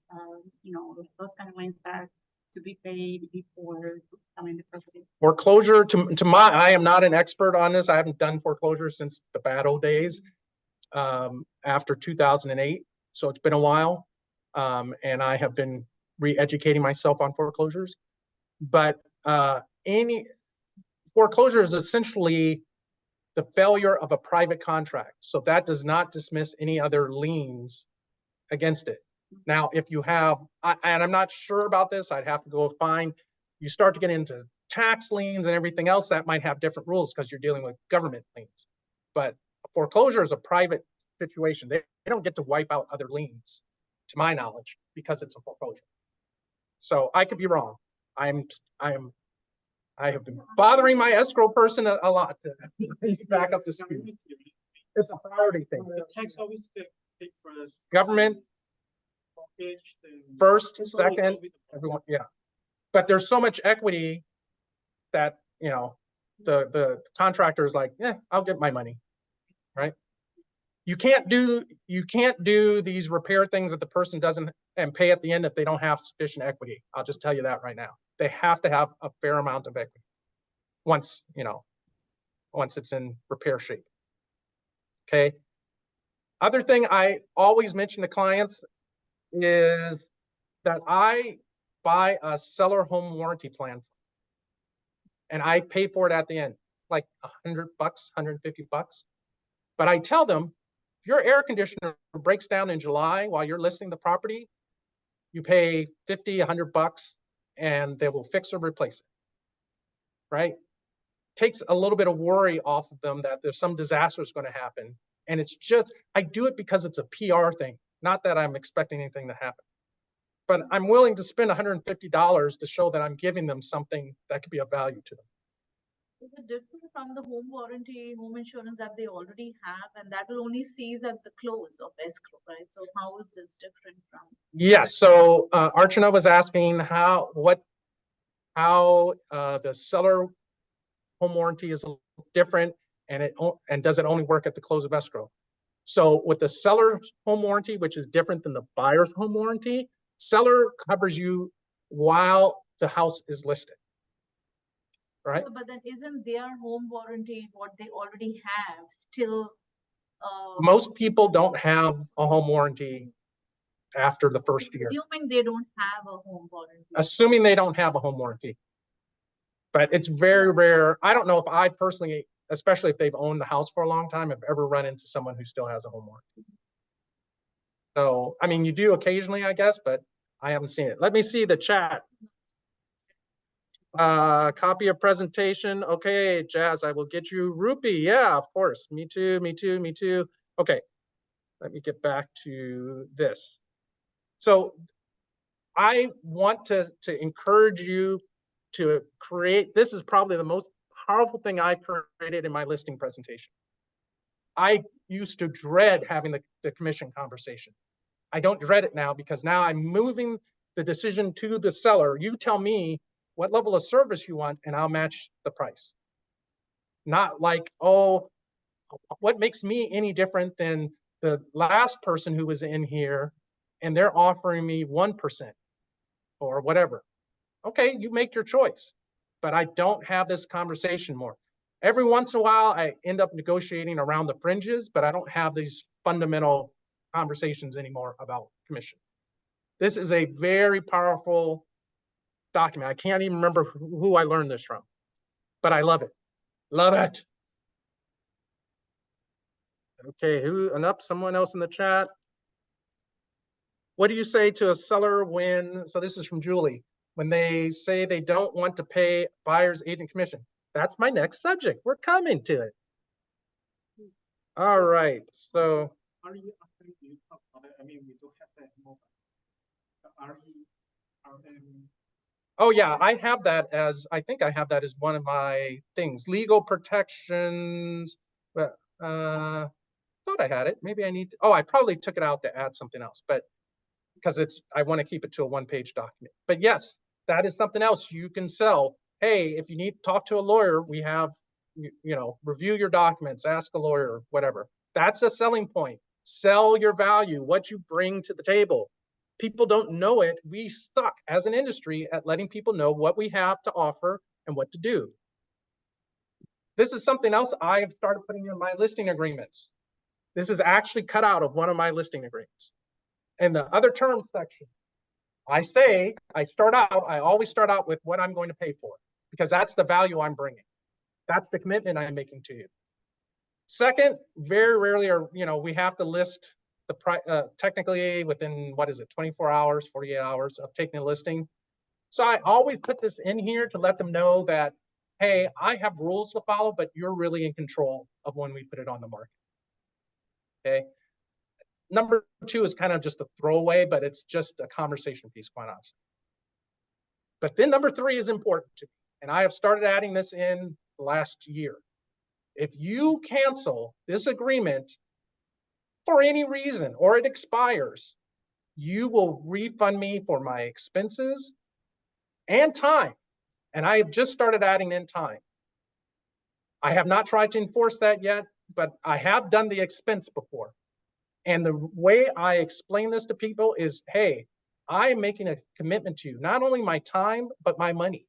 those kind of liens that are to be paid before selling the property. Foreclosure, I am not an expert on this. I haven't done foreclosure since the bad old days, after 2008. So it's been a while. And I have been re-educating myself on foreclosures. But any foreclosure is essentially the failure of a private contract. So that does not dismiss any other liens against it. Now, if you have, and I'm not sure about this, I'd have to go find, you start to get into tax liens and everything else that might have different rules because you're dealing with government liens. But foreclosure is a private situation. They don't get to wipe out other liens, to my knowledge, because it's a foreclosure. So I could be wrong. I have been bothering my escrow person a lot to back up the speed. It's a priority thing. The tax always take first. Government first, second, everyone, yeah. But there's so much equity that, the contractor is like, yeah, I'll get my money, right? You can't do these repair things that the person doesn't and pay at the end if they don't have sufficient equity. I'll just tell you that right now. They have to have a fair amount of equity once it's in repair shape. Okay. Other thing I always mention to clients is that I buy a seller home warranty plan and I pay for it at the end, like $100, $150. But I tell them, if your air conditioner breaks down in July while you're listing the property, you pay $50, $100 and they will fix or replace it, right? Takes a little bit of worry off of them that there's some disaster is going to happen. And it's just, I do it because it's a PR thing, not that I'm expecting anything to happen. But I'm willing to spend $150 to show that I'm giving them something that could be of value to them. Is it different from the home warranty, home insurance that they already have, and that will only cease at the close of escrow, right? So how is this different from? Yes. So Archana was asking how the seller home warranty is different, and does it only work at the close of escrow? So with the seller's home warranty, which is different than the buyer's home warranty, seller covers you while the house is listed, right? But then isn't their home warranty what they already have still? Most people don't have a home warranty after the first year, Assuming they don't have a home warranty. assuming they don't have a home warranty. But it's very rare. I don't know if I personally, especially if they've owned the house for a long time, have ever run into someone who still has a home warranty. So, I mean, you do occasionally, I guess, but I haven't seen it. Let me see the chat. Copy of presentation. Okay, Jazz, I will get you Rupee. Yeah, of course. Me too, me too, me too. Okay, let me get back to this. So I want to encourage you to create, this is probably the most powerful thing I created in my listing presentation. I used to dread having the commission conversation. I don't dread it now because now I'm moving the decision to the seller. You tell me what level of service you want and I'll match the price. Not like, oh, what makes me any different than the last person who was in here and they're offering me 1% or whatever. Okay, you make your choice, but I don't have this conversation more. Every once in a while, I end up negotiating around the fringes, but I don't have these fundamental conversations anymore about commission. This is a very powerful document. I can't even remember who I learned this from, but I love it. Love it. Okay, someone else in the chat. What do you say to a seller when, so this is from Julie, when they say they don't want to pay buyer's agent commission? That's my next subject. We're coming to it. All right, so. Are you, I mean, we don't have that moment. Oh yeah, I have that as, I think I have that as one of my things. Legal protections, but thought I had it. Maybe I need to, oh, I probably took it out to add something else, but because I want to keep it to a one-page document. But yes, that is something else you can sell. Hey, if you need to talk to a lawyer, we have, review your documents, ask a lawyer, whatever. That's a selling point. Sell your value, what you bring to the table. People don't know it. We suck as an industry at letting people know what we have to offer and what to do. This is something else I have started putting in my listing agreements. This is actually cut out of one of my listing agreements. In the other terms section, I always start out with what I'm going to pay for, because that's the value I'm bringing. That's the commitment I'm making to you. Second, very rarely we have to list the price technically within, 24 hours, 48 hours of taking a listing. So I always put this in here to let them know that, hey, I have rules to follow, but you're really in control of when we put it on the market. Okay. Number 2 is kind of just a throwaway, but it's just a conversation piece, quite honestly. But then number 3 is important to me, and I have started adding this in the last year. If you cancel this agreement for any reason or it expires, you will refund me for my expenses and time. And I have just started adding in time. I have not tried to enforce that yet, but I have done the expense before. And the way I explain this to people is, hey, I am making a commitment to you, not only my time, but my money.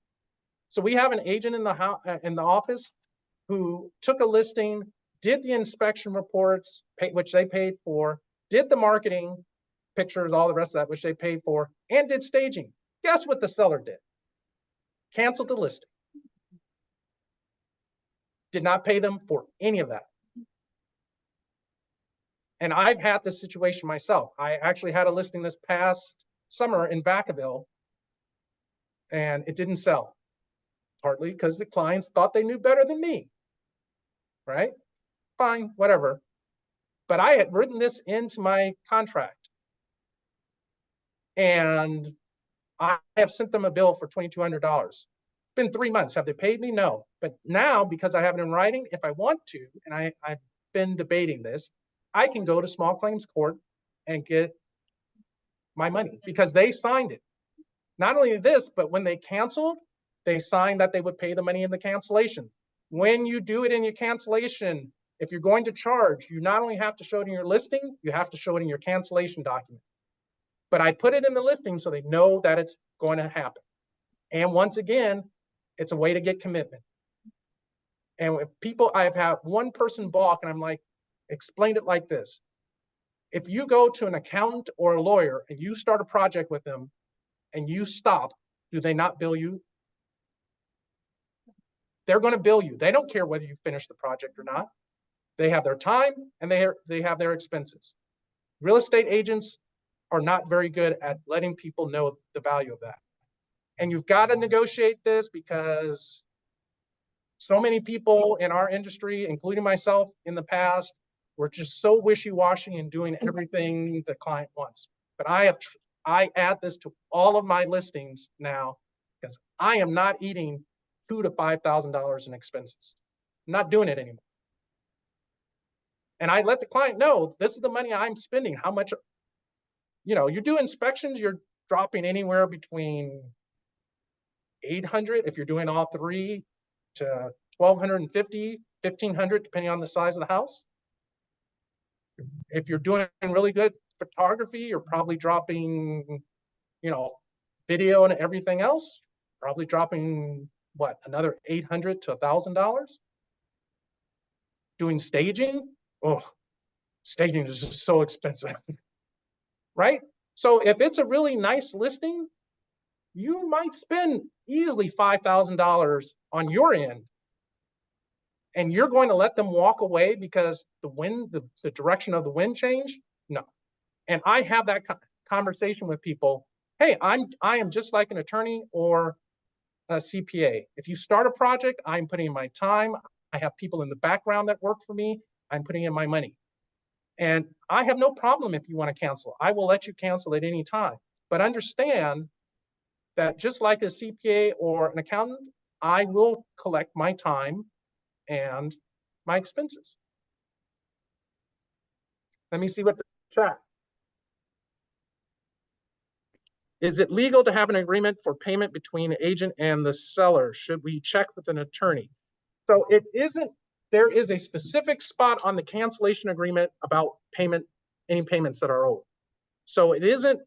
So we have an agent in the office who took a listing, did the inspection reports, which they paid for, did the marketing, pictures, all the rest of that, which they paid for, and did staging. Guess what the seller did? Canceled the listing. Did not pay them for any of that. And I've had this situation myself. I actually had a listing this past summer in Vacaville, and it didn't sell. Partly because the clients thought they knew better than me, right? Fine, whatever. But I had written this into my contract. And I have sent them a bill for $2,200. It's been 3 months. Have they paid me? No. But now, because I have it in writing, if I want to, and I've been debating this, I can go to small claims court and get my money because they signed it. Not only this, but when they canceled, they signed that they would pay the money in the cancellation. When you do it in your cancellation, if you're going to charge, you not only have to show it in your listing, you have to show it in your cancellation document. But I put it in the listing so they know that it's going to happen. And once again, it's a way to get commitment. And if people, I've had one person balk and I'm like, explained it like this. If you go to an accountant or a lawyer and you start a project with them and you stop, do they not bill you? They're going to bill you. They don't care whether you finish the project or not. They have their time and they have their expenses. Real estate agents are not very good at letting people know the value of that. And you've got to negotiate this because so many people in our industry, including myself in the past, were just so wishy-washy and doing everything the client wants. But I add this to all of my listings now because I am not eating $2,000 to $5,000 in expenses. I'm not doing it anymore. And I let the client know, this is the money I'm spending. How much, you do inspections, you're dropping anywhere between 800 if you're doing all three to 1,250, 1,500, depending on the size of the house. If you're doing really good photography, you're probably dropping, video and everything else, probably dropping what, another $800 to $1,000. Doing staging, staging is just so expensive, right? So if it's a really nice listing, you might spend easily $5,000 on your end, and you're going to let them walk away because the wind, the direction of the wind changed? No. And I have that conversation with people. Hey, I am just like an attorney or a CPA. If you start a project, I'm putting in my time. I have people in the background that work for me. I'm putting in my money. And I have no problem if you want to cancel. I will let you cancel at any time. But understand that just like a CPA or an accountant, I will collect my time and my expenses. Let me see what the chat. Is it legal to have an agreement for payment between the agent and the seller? Should we check with an attorney? So it isn't, there is a specific spot on the cancellation agreement about payment, any payments that are owed. So it isn't,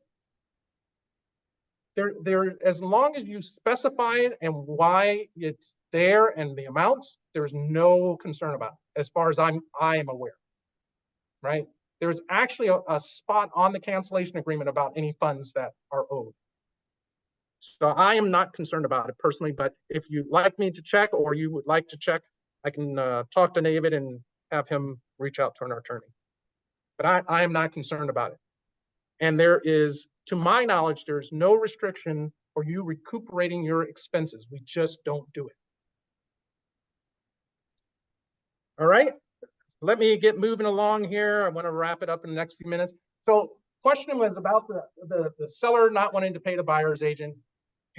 there, as long as you specify it and why it's there and the amounts, there's no concern about it, as far as I am aware, right? There's actually a spot on the cancellation agreement about any funds that are owed. So I am not concerned about it personally, but if you'd like me to check or you would like to check, I can talk to David and have him reach out to an attorney. But I am not concerned about it. And there is, to my knowledge, there's no restriction for you recuperating your expenses. We just don't do it. All right, let me get moving along here. I want to wrap it up in the next few minutes. So question was about the seller not wanting to pay the buyer's agent.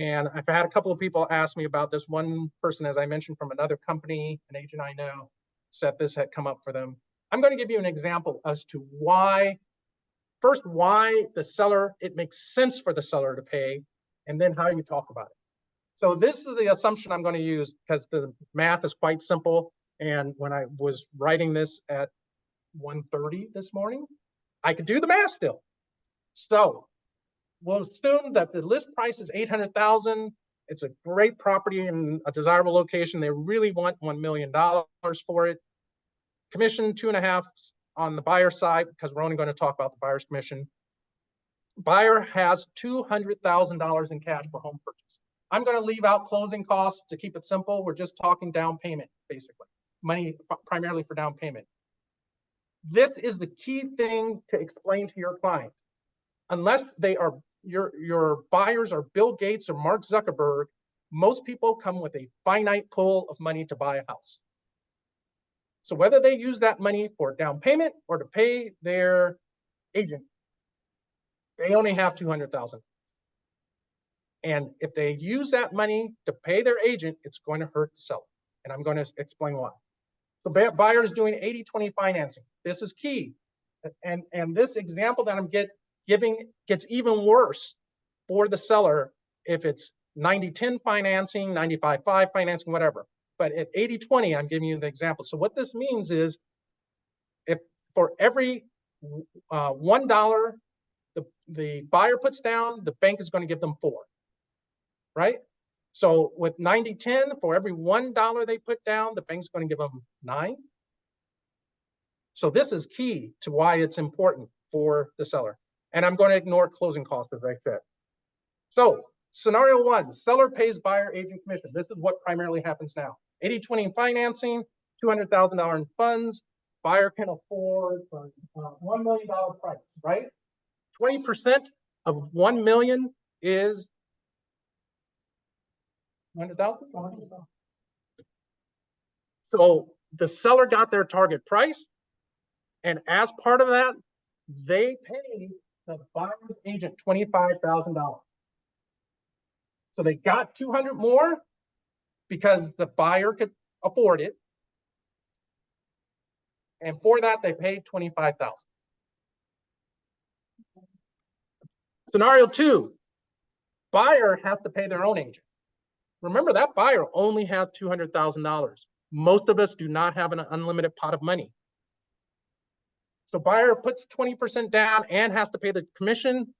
And I've had a couple of people ask me about this. One person, as I mentioned, from another company, an agent I know, said this had come up for them. I'm going to give you an example as to why, first, why the seller, it makes sense for the seller to pay, and then how you talk about it. So this is the assumption I'm going to use because the math is quite simple. And when I was writing this at 1:30 this morning, I could do the math still. So we'll assume that the list price is $800,000. It's a great property in a desirable location. They really want $1 million for it. Commission 2.5 on the buyer side, because we're only going to talk about the buyer's commission. Buyer has $200,000 in cash for home purchase. I'm going to leave out closing costs to keep it simple. We're just talking down payment, basically. Money primarily for down payment. This is the key thing to explain to your client. Unless they are, your buyers are Bill Gates or Mark Zuckerberg, most people come with a finite pool of money to buy a house. So whether they use that money for down payment or to pay their agent, they only have $200,000. And if they use that money to pay their agent, it's going to hurt the seller. And I'm going to explain why. So buyers doing 80-20 financing. This is key. And this example that I'm giving gets even worse for the seller if it's 90-10 financing, 95-5 financing, whatever. But at 80-20, I'm giving you the example. So what this means is if for every $1 the buyer puts down, the bank is going to give them 4, right? So with 90-10, for every $1 they put down, the bank's going to give them 9. So this is key to why it's important for the seller. And I'm going to ignore closing costs, as I said. So scenario one, seller pays buyer agent commission. This is what primarily happens now. 80-20 in financing, $200,000 in funds. Buyer can afford $1 million price, right? 20% of 1 million is 100,000. So the seller got their target price, and as part of that, they pay the buyer's agent $25,000. So they got 200 more because the buyer could afford it. And for that, they paid 25,000. Scenario two, buyer has to pay their own agent. Remember, that buyer only has $200,000. Most of us do not have an unlimited pot of money. So buyer puts 20% down and has to pay the commission.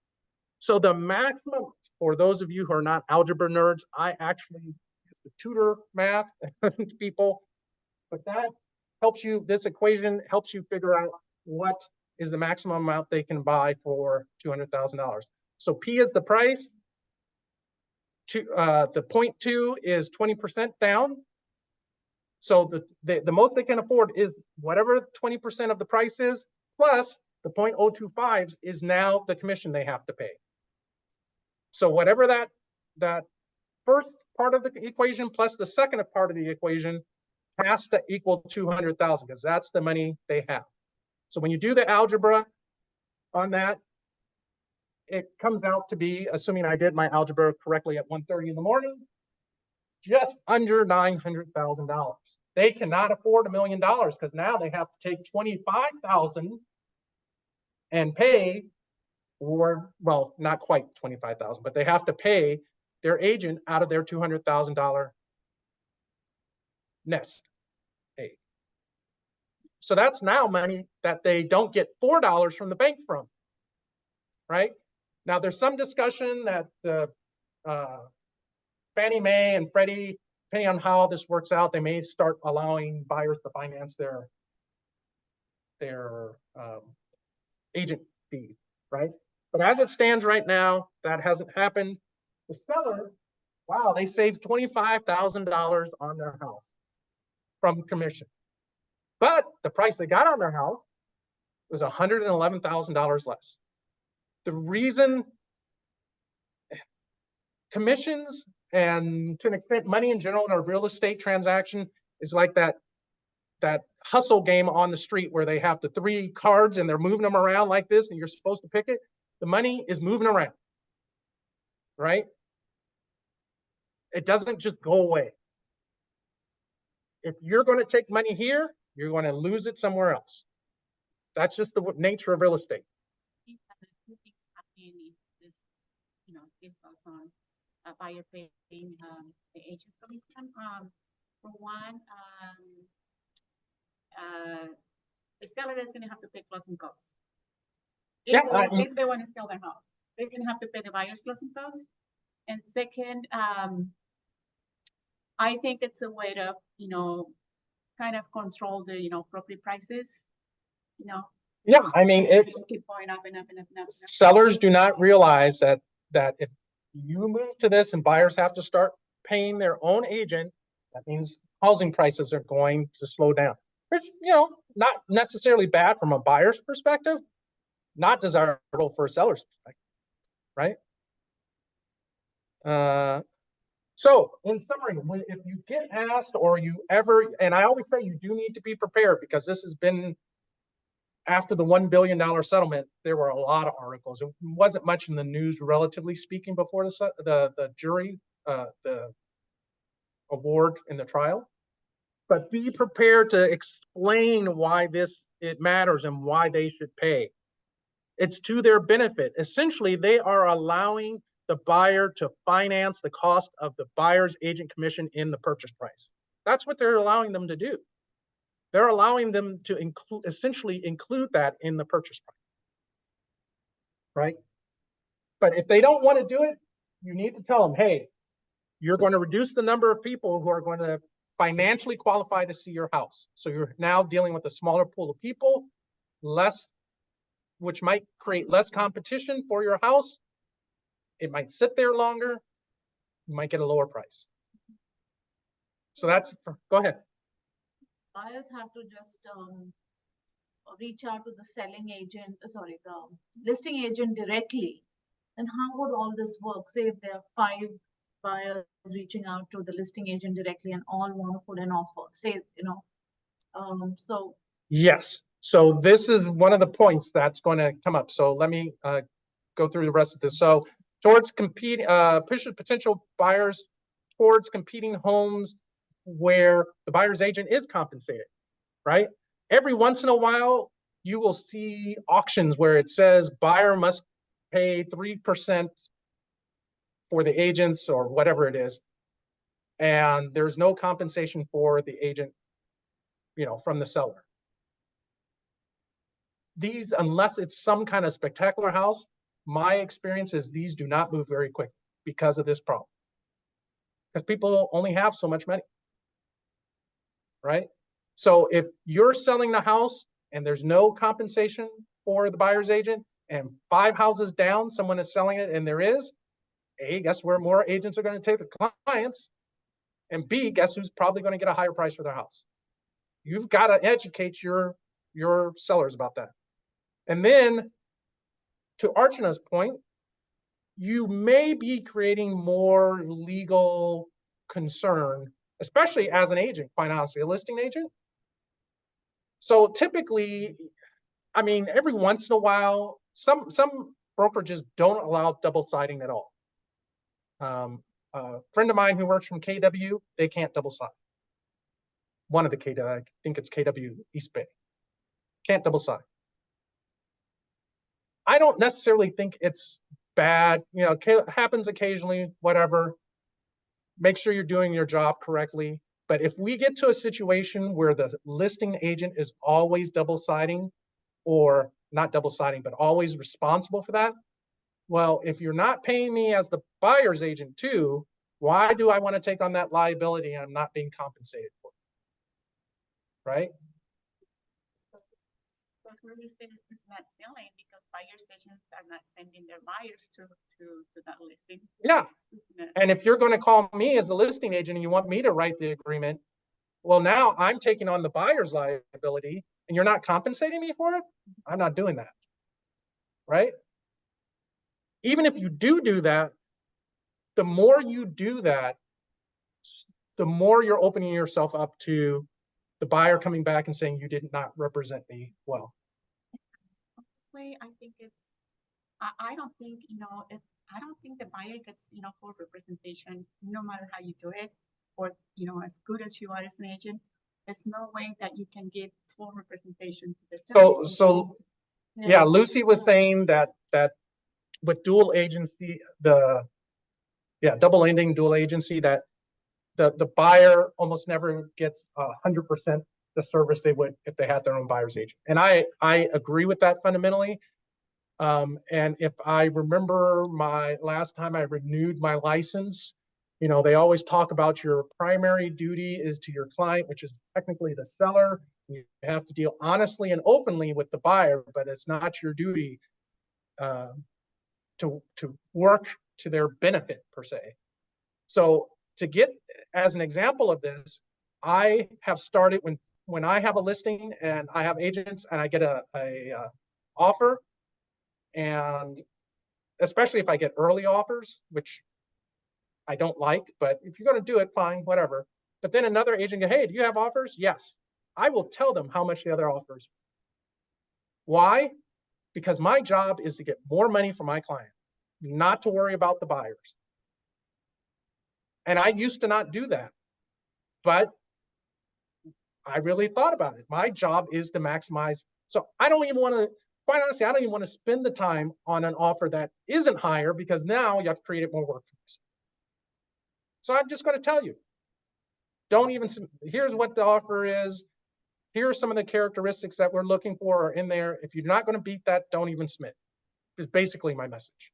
So the maximum, for those of you who are not algebra nerds, I actually use the tutor math people, but that helps you, this equation helps you figure out what is the maximum amount they can buy for $200,000. So P is the price. The 0.2 is 20% down. So the most they can afford is whatever 20% of the price is, plus the 0.025 is now the commission they have to pay. So whatever that first part of the equation plus the second part of the equation has to equal 200,000 because that's the money they have. So when you do the algebra on that, it comes out to be, assuming I did my algebra correctly at 1:30 in the morning, just under $900,000. They cannot afford $1 million because now they have to take 25,000 and pay, or well, not quite 25,000, but they have to pay their agent out of their $200,000 nest egg. So that's now money that they don't get $4 from the bank from, right? Now there's some discussion that Fannie Mae and Freddie, depending on how this works out, they may start allowing buyers to finance their agent fees, right? But as it stands right now, that hasn't happened. The seller, wow, they saved $25,000 on their house from commission. But the price they got on their house was $111,000 less. The reason commissions and to an extent money in general in a real estate transaction is like that hustle game on the street where they have the 3 cards and they're moving them around like this and you're supposed to pick it. The money is moving around, right? It doesn't just go away. If you're going to take money here, you're going to lose it somewhere else. That's just the nature of real estate. Two things happening in this, this goes on buyer paying the agent commission. For one, the seller is going to have to pay closing costs. If they want to sell their house, they're going to have to pay the buyer's closing costs. And second, I think it's a way to, kind of control the, property prices, Yeah, I mean, keep going up and up and up and up. Sellers do not realize that if you move to this and buyers have to start paying their own agent, that means housing prices are going to slow down. Which, not necessarily bad from a buyer's perspective, not desirable for a seller's perspective, right? So in summary, if you get asked or you ever, and I always say you do need to be prepared because this has been after the $1 billion settlement, there were a lot of articles. It wasn't much in the news, relatively speaking, before the jury, the award in the trial. But be prepared to explain why it matters and why they should pay. It's to their benefit. Essentially, they are allowing the buyer to finance the cost of the buyer's agent commission in the purchase price. That's what they're allowing them to do. They're allowing them to essentially include that in the purchase price, right? But if they don't want to do it, you need to tell them, hey, you're going to reduce the number of people who are going to financially qualify to see your house. So you're now dealing with a smaller pool of people, less which might create less competition for your house. It might sit there longer. You might get a lower price. So that's, go ahead. Buyers have to just reach out to the selling agent, sorry, the listing agent directly. And how would all this work? Say if there are 5 buyers reaching out to the listing agent directly and all want to put an offer, say, so Yes. So this is one of the points that's going to come up. So let me go through the rest of this. So towards pushes potential buyers towards competing homes where the buyer's agent is compensated, right? Every once in a while, you will see auctions where it says buyer must pay 3% for the agents or whatever it is. And there's no compensation for the agent, from the seller. These, unless it's some kind of spectacular house, my experience is these do not move very quick because of this problem. Because people only have so much money, right? So if you're selling the house and there's no compensation for the buyer's agent, and 5 houses down, someone is selling it and there is, A, guess where more agents are going to take the clients? And B, guess who's probably going to get a higher price for their house? You've got to educate your sellers about that. And then, to Archana's point, you may be creating more legal concern, especially as an agent, quite honestly, a listing agent. So typically, I mean, every once in a while, some brokerages don't allow double siding at all. A friend of mine who works from KW, they can't double side. One of the KW, I think it's KW East Bay, can't double side. I don't necessarily think it's bad, happens occasionally, whatever. Make sure you're doing your job correctly. But if we get to a situation where the listing agent is always double siding, or not double siding, but always responsible for that, well, if you're not paying me as the buyer's agent too, why do I want to take on that liability and I'm not being compensated for it? Right? Because real estate is not selling because buyers agents are not sending their buyers to that listing. Yeah. Yeah. And if you're going to call me as a listing agent and you want me to write the agreement, well, now I'm taking on the buyer's liability and you're not compensating me for it. I'm not doing that. Right? Even if you do that, the more you do that, the more you're opening yourself up to the buyer coming back and saying you did not represent me well. This way, I think it's, I don't think, I don't think the buyer gets, full representation, no matter how you do it, or, as good as you are as an agent, there's no way that you can give full representation to the seller. So yeah, Lucy was saying that with dual agency, double ending dual agency, that the buyer almost never gets 100% the service they would if they had their own buyer's agent. And I agree with that fundamentally. And if I remember my last time I renewed my license, they always talk about your primary duty is to your client, which is technically the seller. You have to deal honestly and openly with the buyer, but it's not your duty to work to their benefit per se. So to get as an example of this, I have started when I have a listing and I have agents and I get a offer, and especially if I get early offers, which I don't like, but if you're going to do it, fine, whatever. But then another agent goes, hey, do you have offers? Yes. I will tell them how much the other offers. Why? Because my job is to get more money for my client, not to worry about the buyers. And I used to not do that, but I really thought about it. My job is to maximize. So I don't even want to, quite honestly, I don't even want to spend the time on an offer that isn't higher because now you have created more work for us. So I'm just going to tell you, don't even, here's what the offer is. Here are some of the characteristics that we're looking for are in there. If you're not going to beat that, don't even submit. It's basically my message.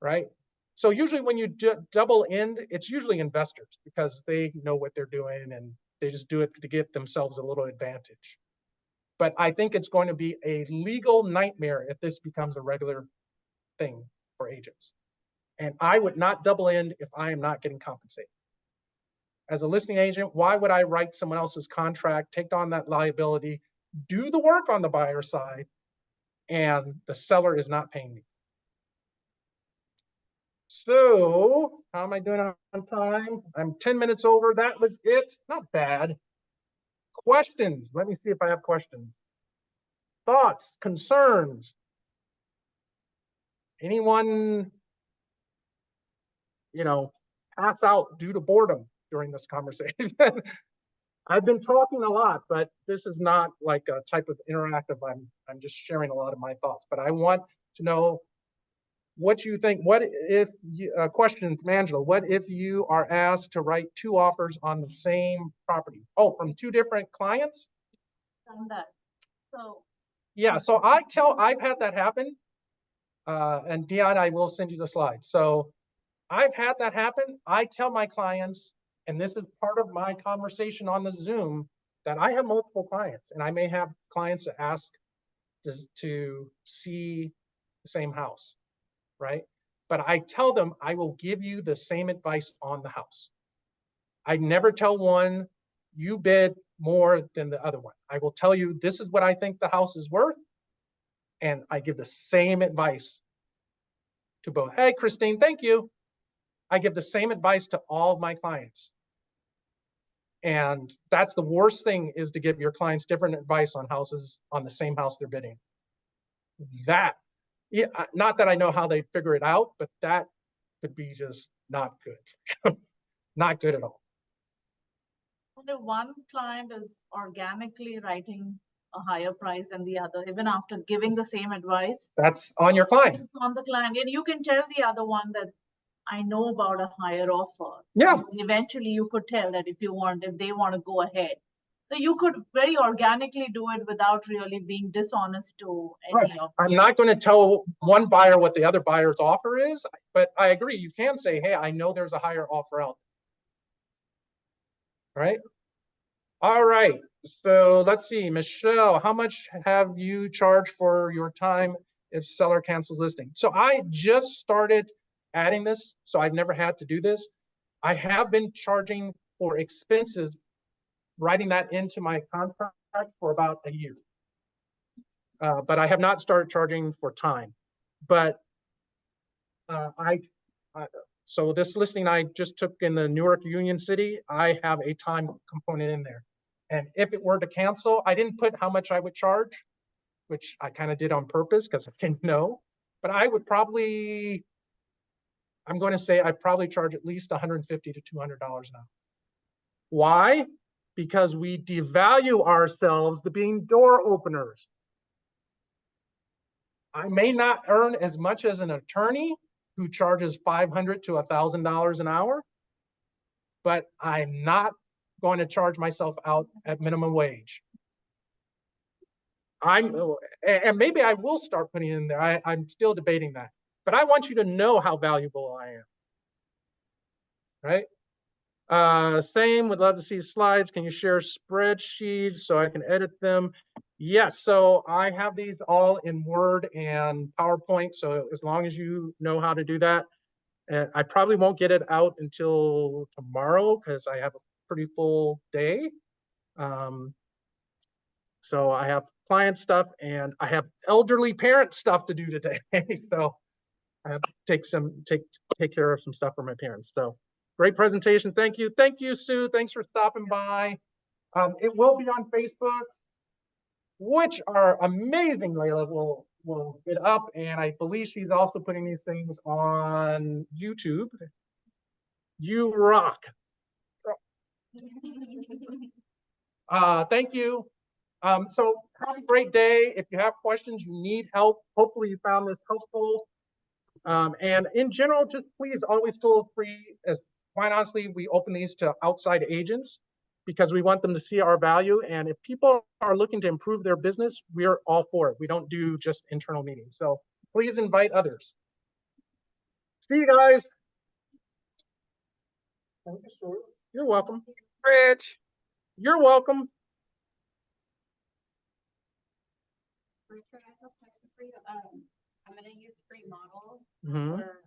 Right? So usually when you double end, it's usually investors because they know what they're doing and they just do it to get themselves a little advantage. But I think it's going to be a legal nightmare if this becomes a regular thing for agents. And I would not double end if I am not getting compensated. As a listing agent, why would I write someone else's contract, take on that liability, do the work on the buyer side, and the seller is not paying me? So how am I doing on time? I'm 10 minutes over. That was it. Not bad. Questions? Let me see if I have questions. Thoughts, concerns? Anyone, pass out due to boredom during this conversation? I've been talking a lot, but this is not like a type of interactive. I'm just sharing a lot of my thoughts, but I want to know what you think. What if question from Angela, what if you are asked to write 2 offers on the same property? Oh, from 2 different clients? Done that. So Yeah, so I've had that happen. And Dion, I will send you the slide. So I've had that happen. I tell my clients, and this is part of my conversation on the Zoom, that I have multiple clients, and I may have clients that ask to see the same house, right? But I tell them I will give you the same advice on the house. I never tell one, you bid more than the other one. I will tell you, this is what I think the house is worth, and I give the same advice to both. Hey, Christine, thank you. I give the same advice to all of my clients. And that's the worst thing, is to give your clients different advice on houses on the same house they're bidding. That, yeah, not that I know how they figure it out, but that could be just not good. Not good at all. only one client is organically writing a higher price than the other, even after giving the same advice. That's on your client. It's on the client, and you can tell the other one that I know about a higher offer. Yeah. And eventually you could tell that if they want to go ahead. So you could very organically do it without really being dishonest to any of I'm not going to tell one buyer what the other buyer's offer is, but I agree. You can say, hey, I know there's a higher offer out. Right? All right. So let's see, Michelle, how much have you charged for your time if seller cancels listing? So I just started adding this, so I've never had to do this. I have been charging for expenses, writing that into my contract for about a year. But I have not started charging for time. But so this listing I just took in the Newark Union City, I have a time component in there. And if it were to cancel, I didn't put how much I would charge, which I kind of did on purpose because I didn't know. But I would probably, I'm going to say I'd probably charge at least $150 to $200 an hour. Why? Because we devalue ourselves to being door openers. I may not earn as much as an attorney who charges $500 to $1,000 an hour, but I'm not going to charge myself out at minimum wage. And maybe I will start putting it in there. I'm still debating that, but I want you to know how valuable I am, right? Same, would love to see slides. Can you share spreadsheets so I can edit them? Yes, so I have these all in Word and PowerPoint. So as long as you know how to do that, and I probably won't get it out until tomorrow because I have a pretty full day. So I have client stuff and I have elderly parent stuff to do today. So I have to take care of some stuff for my parents. So great presentation. Thank you. Thank you, Sue. Thanks for stopping by. It will be on Facebook, which are amazing. Layla will get up, and I believe she's also putting these things on YouTube. You rock. Thank you. So have a great day. If you have questions, you need help, hopefully you found this helpful. And in general, just please always feel free, as quite honestly, we open these to outside agents because we want them to see our value. And if people are looking to improve their business, we're all for it. We don't do just internal meetings. So please invite others. See you guys. You're welcome. Rich. You're welcome. Richard, I have a question for you. I'm gonna use three models Mhm. for